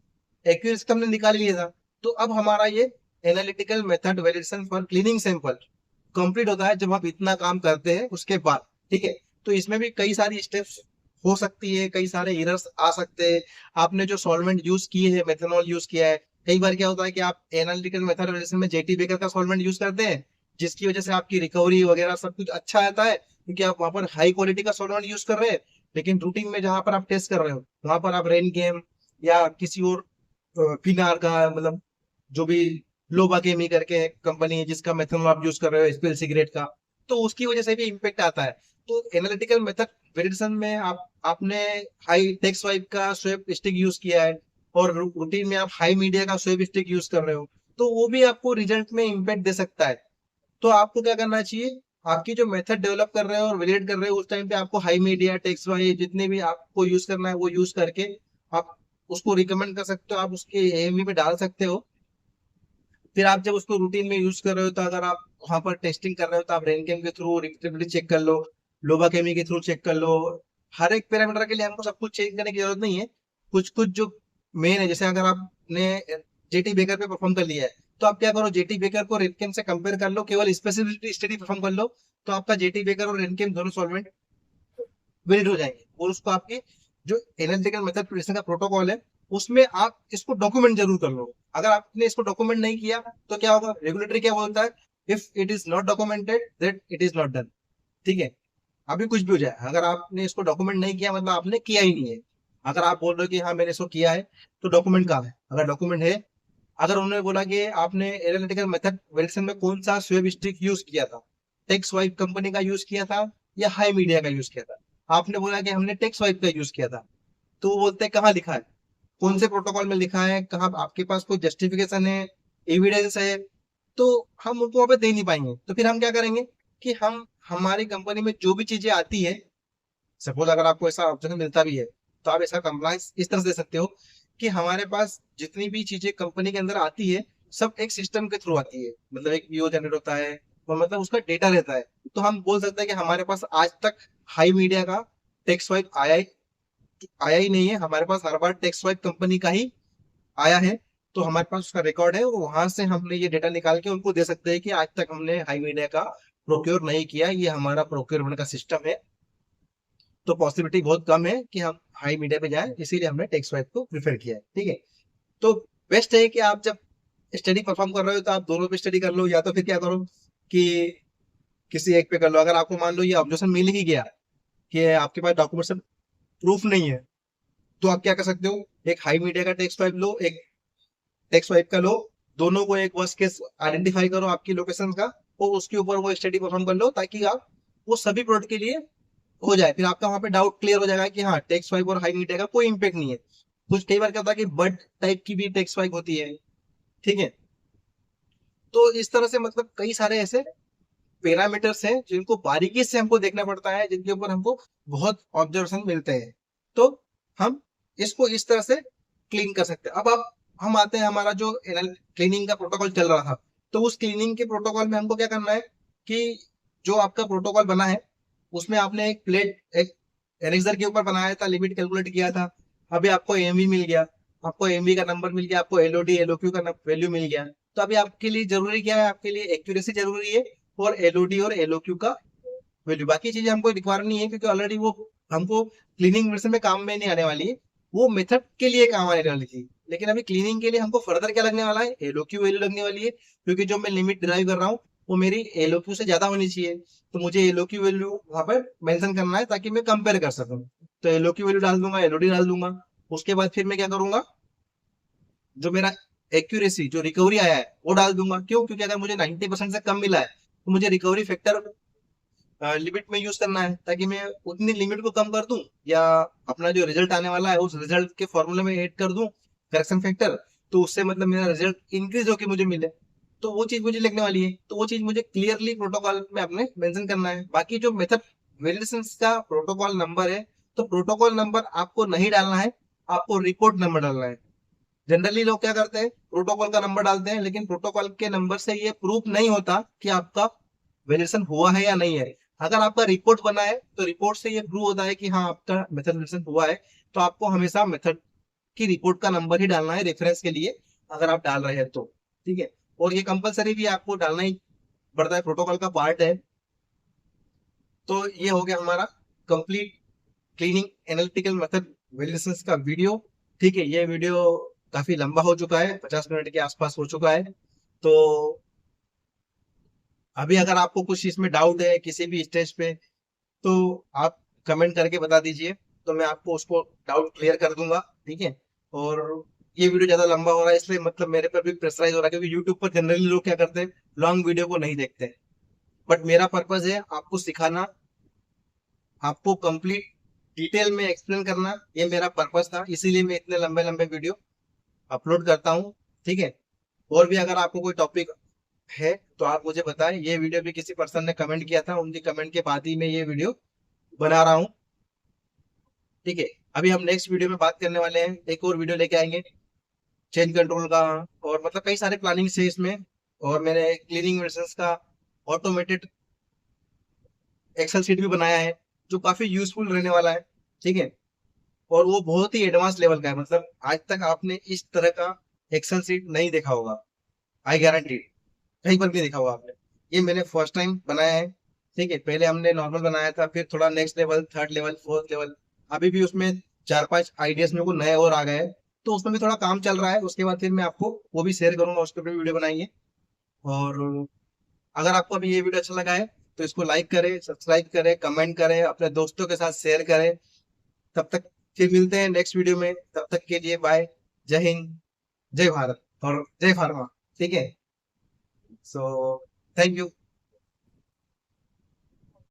एक्यूरेसी तो हमने निकाल लिया था। तो अब हमारा ये analytical method validation for cleaning sample complete होता है जब आप इतना काम करते हैं उसके बाद। ठीक है। तो इसमें भी कई सारी स्टेप्स हो सकती है, कई सारे एरर्स आ सकते हैं। आपने जो सॉल्वेंट यूज किए हैं, मेथनॉल यूज किया है, कई बार क्या होता है कि आप एनालिटिकल मेथड वैलिडेशन में जेटी बेकर का सॉल्वेंट यूज करते हैं, जिसकी वजह से आपकी रिकवरी वगैरह सब कुछ अच्छा आता है, क्योंकि आप वहां पर हाई क्वालिटी का सॉल्वेंट यूज कर रहे हैं। लेकिन रूटीन में जहां पर आप टेस्ट कर रहे हो वहां पर आप रेन गेम या किसी और फिनार का, मतलब जो भी लोबा केमी करके कंपनी है जिसका मेथनॉल आप यूज कर रहे हो, स्पेल सिगरेट का, तो उसकी वजह से भी इम्पेक्ट आता है। तो एनालिटिकल मेथड वेरिएशन में आपने हाई टेक्स्ट वाइप का स्वेप स्टिक यूज किया है, और रूटीन में आप हाई मीडिया का स्वेप स्टिक यूज कर रहे हो, तो वो भी आपको रिजल्ट में इम्पेक्ट दे सकता है। तो आपको क्या करना चाहिए, आपकी जो मेथड डेवलप कर रहे हो और वैलिडेट कर रहे हो उस टाइम पे आपको हाई मीडिया, टेक्स्ट वाई, जितने भी आपको यूज करना है वो यूज करके आप उसको रिकमेंड कर सकते हो, आप उसके एएमवी में डाल सकते हो। फिर आप जब उसको रूटीन में यूज कर रहे हो, तो अगर आप वहां पर टेस्टिंग कर रहे हो तो आप रेनकेम के थ्रू रिपीटेबिलिटी चेक कर लो, लोबा केमी के थ्रू चेक कर लो। हर एक पैरामीटर के लिए हमको सब कुछ चेक करने की जरूरत नहीं है। कुछ कुछ जो मेन है, जैसे अगर आपने जेटी बेकर पे परफॉर्म कर लिया है, तो आप क्या करो, जेटी बेकर को रेनकेम से कंपेयर कर लो, केवल स्पेसिफिसिटी स्टडी परफॉर्म कर लो, तो आपका जेटी बेकर और रेनकेम दोनों सॉल्वेंट बिल्ड हो जाएंगे। और उसको आपकी जो एनालिटिकल मेथड प्रिपरेशन का प्रोटोकॉल है उसमें आप इसको डॉक्यूमेंट जरूर कर लो। अगर आपने इसको डॉक्यूमेंट नहीं किया तो क्या होगा, रेगुलेटरी क्या बोलता है, if it is not documented that it is not done. ठीक है। अभी कुछ भी हो जाए, अगर आपने इसको डॉक्यूमेंट नहीं किया मतलब आपने किया ही नहीं है। अगर आप बोल रहे हो कि हाँ मैंने इसको किया है, तो डॉक्यूमेंट कहाँ है, अगर डॉक्यूमेंट है, अगर उन्होंने बोला कि आपने एनालिटिकल मेथड वेरिएशन में कौन सा स्वेब स्टिक यूज किया था, टेक्स वाइप कंपनी का यूज किया था या हाई मीडिया का यूज किया था, आपने बोला कि हमने टेक्स वाइप का यूज किया था, तो वो बोलते हैं कहाँ लिखा है, कौन से प्रोटोकॉल में लिखा है, कहाँ आपके पास कोई जस्टिफिकेशन है, एविडेंस है, तो हम उनको वहां पे दे नहीं पाएंगे। तो फिर हम क्या करेंगे कि हम हमारी कंपनी में जो भी चीजें आती है, सपोज अगर आपको ऐसा ऑप्शन मिलता भी है, तो आप ऐसा कंप्लायंस इस तरह से दे सकते हो कि हमारे पास जितनी भी चीजें कंपनी के अंदर आती है सब एक सिस्टम के थ्रू आती है, मतलब एक पीओ जनरेट होता है और मतलब उसका डेटा रहता है। तो हम बोल सकते हैं कि हमारे पास आज तक हाई मीडिया का टेक्स्ट वाइप आया ही नहीं है, हमारे पास हर बार टेक्स्ट वाइप कंपनी का ही आया है। तो हमारे पास उसका रिकॉर्ड है, और वहां से हमने ये डेटा निकाल के उनको दे सकते हैं कि आज तक हमने हाई मीडिया का प्रोक्योर नहीं किया, ये हमारा प्रोक्योरमेंट का सिस्टम है। तो पॉसिबिलिटी बहुत कम है कि हम हाई मीडिया पे जाएं, इसीलिए हमने टेक्स्ट वाइप को प्रीफर किया है। ठीक है। तो बेस्ट है कि आप जब स्टडी परफॉर्म कर रहे हो तो आप दोनों पे स्टडी कर लो, या तो फिर क्या करो कि किसी एक पे कर लो। अगर आपको मान लो ये ऑब्जर्वेशन मिल ही गया कि आपके पास डॉक्यूमेंटेशन प्रूफ नहीं है, तो आप क्या कर सकते हो, एक हाई मीडिया का टेक्स्ट वाइप लो, एक टेक्स्ट वाइप का लो, दोनों को एक वर्स्ट केस आइडेंटिफाई करो आपकी लोकेशन का, और उसके ऊपर वो स्टडी परफॉर्म कर लो, ताकि आप वो सभी प्रोडक्ट के लिए हो जाए। फिर आपका वहां पे डाउट क्लियर हो जाएगा कि हाँ टेक्स्ट स्वाइप और हाई नीटे का कोई इम्पेक्ट नहीं है। कुछ कई बार क्या होता है कि बर्ड टाइप की भी टेक्स्ट स्वाइप होती है, ठीक है। तो इस तरह से मतलब कई सारे ऐसे पैरामीटर्स हैं जिनको बारीकी से हमको देखना पड़ता है, जिनके ऊपर हमको बहुत ऑब्जर्वेशन मिलते हैं, तो हम इसको इस तरह से क्लीन कर सकते हैं। अब आप हम आते हैं, हमारा जो क्लीनिंग का प्रोटोकॉल चल रहा था, तो उस क्लीनिंग के प्रोटोकॉल में हमको क्या करना है कि जो आपका प्रोटोकॉल बना है उसमें आपने एक प्लेट एक एरेजर के ऊपर बनाया था, लिमिट कैलकुलेट किया था। अभी आपको एमवी मिल गया, आपको एमवी का नंबर मिल गया, आपको एलओडी एलओक्यू का वैल्यू मिल गया। तो अभी आपके लिए जरूरी क्या है, आपके लिए एक्यूरेसी जरूरी है और एलओडी और एलओक्यू का वैल्यू। बाकी चीजें हमको रिक्वायर नहीं है, क्योंकि ऑलरेडी वो हमको क्लीनिंग वर्जन में काम में नहीं आने वाली है, वो मेथड के लिए काम आने वाली थी। लेकिन अभी क्लीनिंग के लिए हमको फर्दर क्या लगने वाला है, एलओक्यू वैल्यू लगने वाली है, क्योंकि जो मैं लिमिट डिराइव कर रहा हूँ वो मेरी एलओक्यू से ज्यादा होनी चाहिए। तो मुझे एलओक्यू वैल्यू वहां पर मेंशन करना है ताकि मैं कंपेयर कर सकूं। तो एलओक्यू वैल्यू डाल दूंगा, एलओडी डाल दूंगा। उसके बाद फिर मैं क्या करूंगा, जो मेरा एक्यूरेसी जो रिकवरी आया है वो डाल दूंगा। क्यों? क्योंकि अगर मुझे 90% से कम मिला है तो मुझे रिकवरी फैक्टर लिमिट में यूज करना है, ताकि मैं उतनी लिमिट को कम कर दूं, या अपना जो रिजल्ट आने वाला है उस रिजल्ट के फॉर्मूले में ऐड कर दूं करेक्शन फैक्टर, तो उससे मतलब मेरा रिजल्ट इंक्रीज होकर मुझे मिले। तो वो चीज मुझे लिखने वाली है, तो वो चीज मुझे क्लियरली प्रोटोकॉल में अपने मेंशन करना है। बाकी जो मेथड वेरिएशन का प्रोटोकॉल नंबर है, तो प्रोटोकॉल नंबर आपको नहीं डालना है, आपको रिपोर्ट नंबर डालना है। जनरली लोग क्या करते हैं, प्रोटोकॉल का नंबर डालते हैं, लेकिन प्रोटोकॉल के नंबर से ये प्रूफ नहीं होता कि आपका वेरिएशन हुआ है या नहीं है। अगर आपका रिपोर्ट बना है तो रिपोर्ट से ये प्रूव होता है कि हाँ आपका मेथड वेरिएशन हुआ है। तो आपको हमेशा मेथड की रिपोर्ट का नंबर ही डालना है रेफरेंस के लिए, अगर आप डाल रहे हैं तो, ठीक है। और ये कंपलसरी भी आपको डालना ही पड़ता है, प्रोटोकॉल का पार्ट है। तो ये हो गया हमारा complete cleaning analytical method variations का वीडियो, ठीक है। ये वीडियो काफी लंबा हो चुका है, 50 मिनट के आसपास हो चुका है। तो अभी अगर आपको कुछ इसमें डाउट है किसी भी स्टेज पे, तो आप कमेंट करके बता दीजिए, तो मैं आपको उसको डाउट क्लियर कर दूंगा, ठीक है। और ये वीडियो ज्यादा लंबा हो रहा है इसलिए मतलब मेरे पर भी प्रेशराइज हो रहा है, क्योंकि यूट्यूब पर जनरली लोग क्या करते हैं, लॉन्ग वीडियो को नहीं देखते। बट मेरा पर्पज है आपको सिखाना, आपको कंप्लीट डिटेल में एक्सप्लेन करना, ये मेरा पर्पज था, इसीलिए मैं इतने लंबे लंबे वीडियो अपलोड करता हूँ, ठीक है। और भी अगर आपको कोई टॉपिक है तो आप मुझे बताएं। ये वीडियो भी किसी पर्सन ने कमेंट किया था, उनके कमेंट के बाद ही मैं ये वीडियो बना रहा हूँ, ठीक है। अभी हम नेक्स्ट वीडियो में बात करने वाले हैं, एक और वीडियो लेके आएंगे चेंज कंट्रोल का, और मतलब कई सारे प्लानिंग है इसमें। और मैंने क्लीनिंग वर्जन्स का ऑटोमेटेड एक्सेल शीट भी बनाया है, जो काफी यूजफुल रहने वाला है, ठीक है। और वो बहुत ही एडवांस लेवल का है, मतलब आज तक आपने इस तरह का एक्सेल शीट नहीं देखा होगा, आई गारंटी, कहीं पर भी देखा होगा आपने। ये मैंने फर्स्ट टाइम बनाया है, ठीक है। पहले हमने नॉर्मल बनाया था, फिर थोड़ा next level, third level, fourth level, अभी भी उसमें 4-5 आइडियाज मेरे को नए और आ गए हैं, तो उसमें भी थोड़ा काम चल रहा है। उसके बाद फिर मैं आपको वो भी शेयर करूंगा, उसके ऊपर वीडियो बनाएंगे। और अगर आपको अभी ये वीडियो अच्छा लगा है तो इसको लाइक करें, सब्सक्राइब करें, कमेंट करें, अपने दोस्तों के साथ शेयर करें। तब तक फिर मिलते हैं नेक्स्ट वीडियो में, तब तक के लिए बाय। जय हिंद, जय भारत और जय फार्मा, ठीक है। So thank you.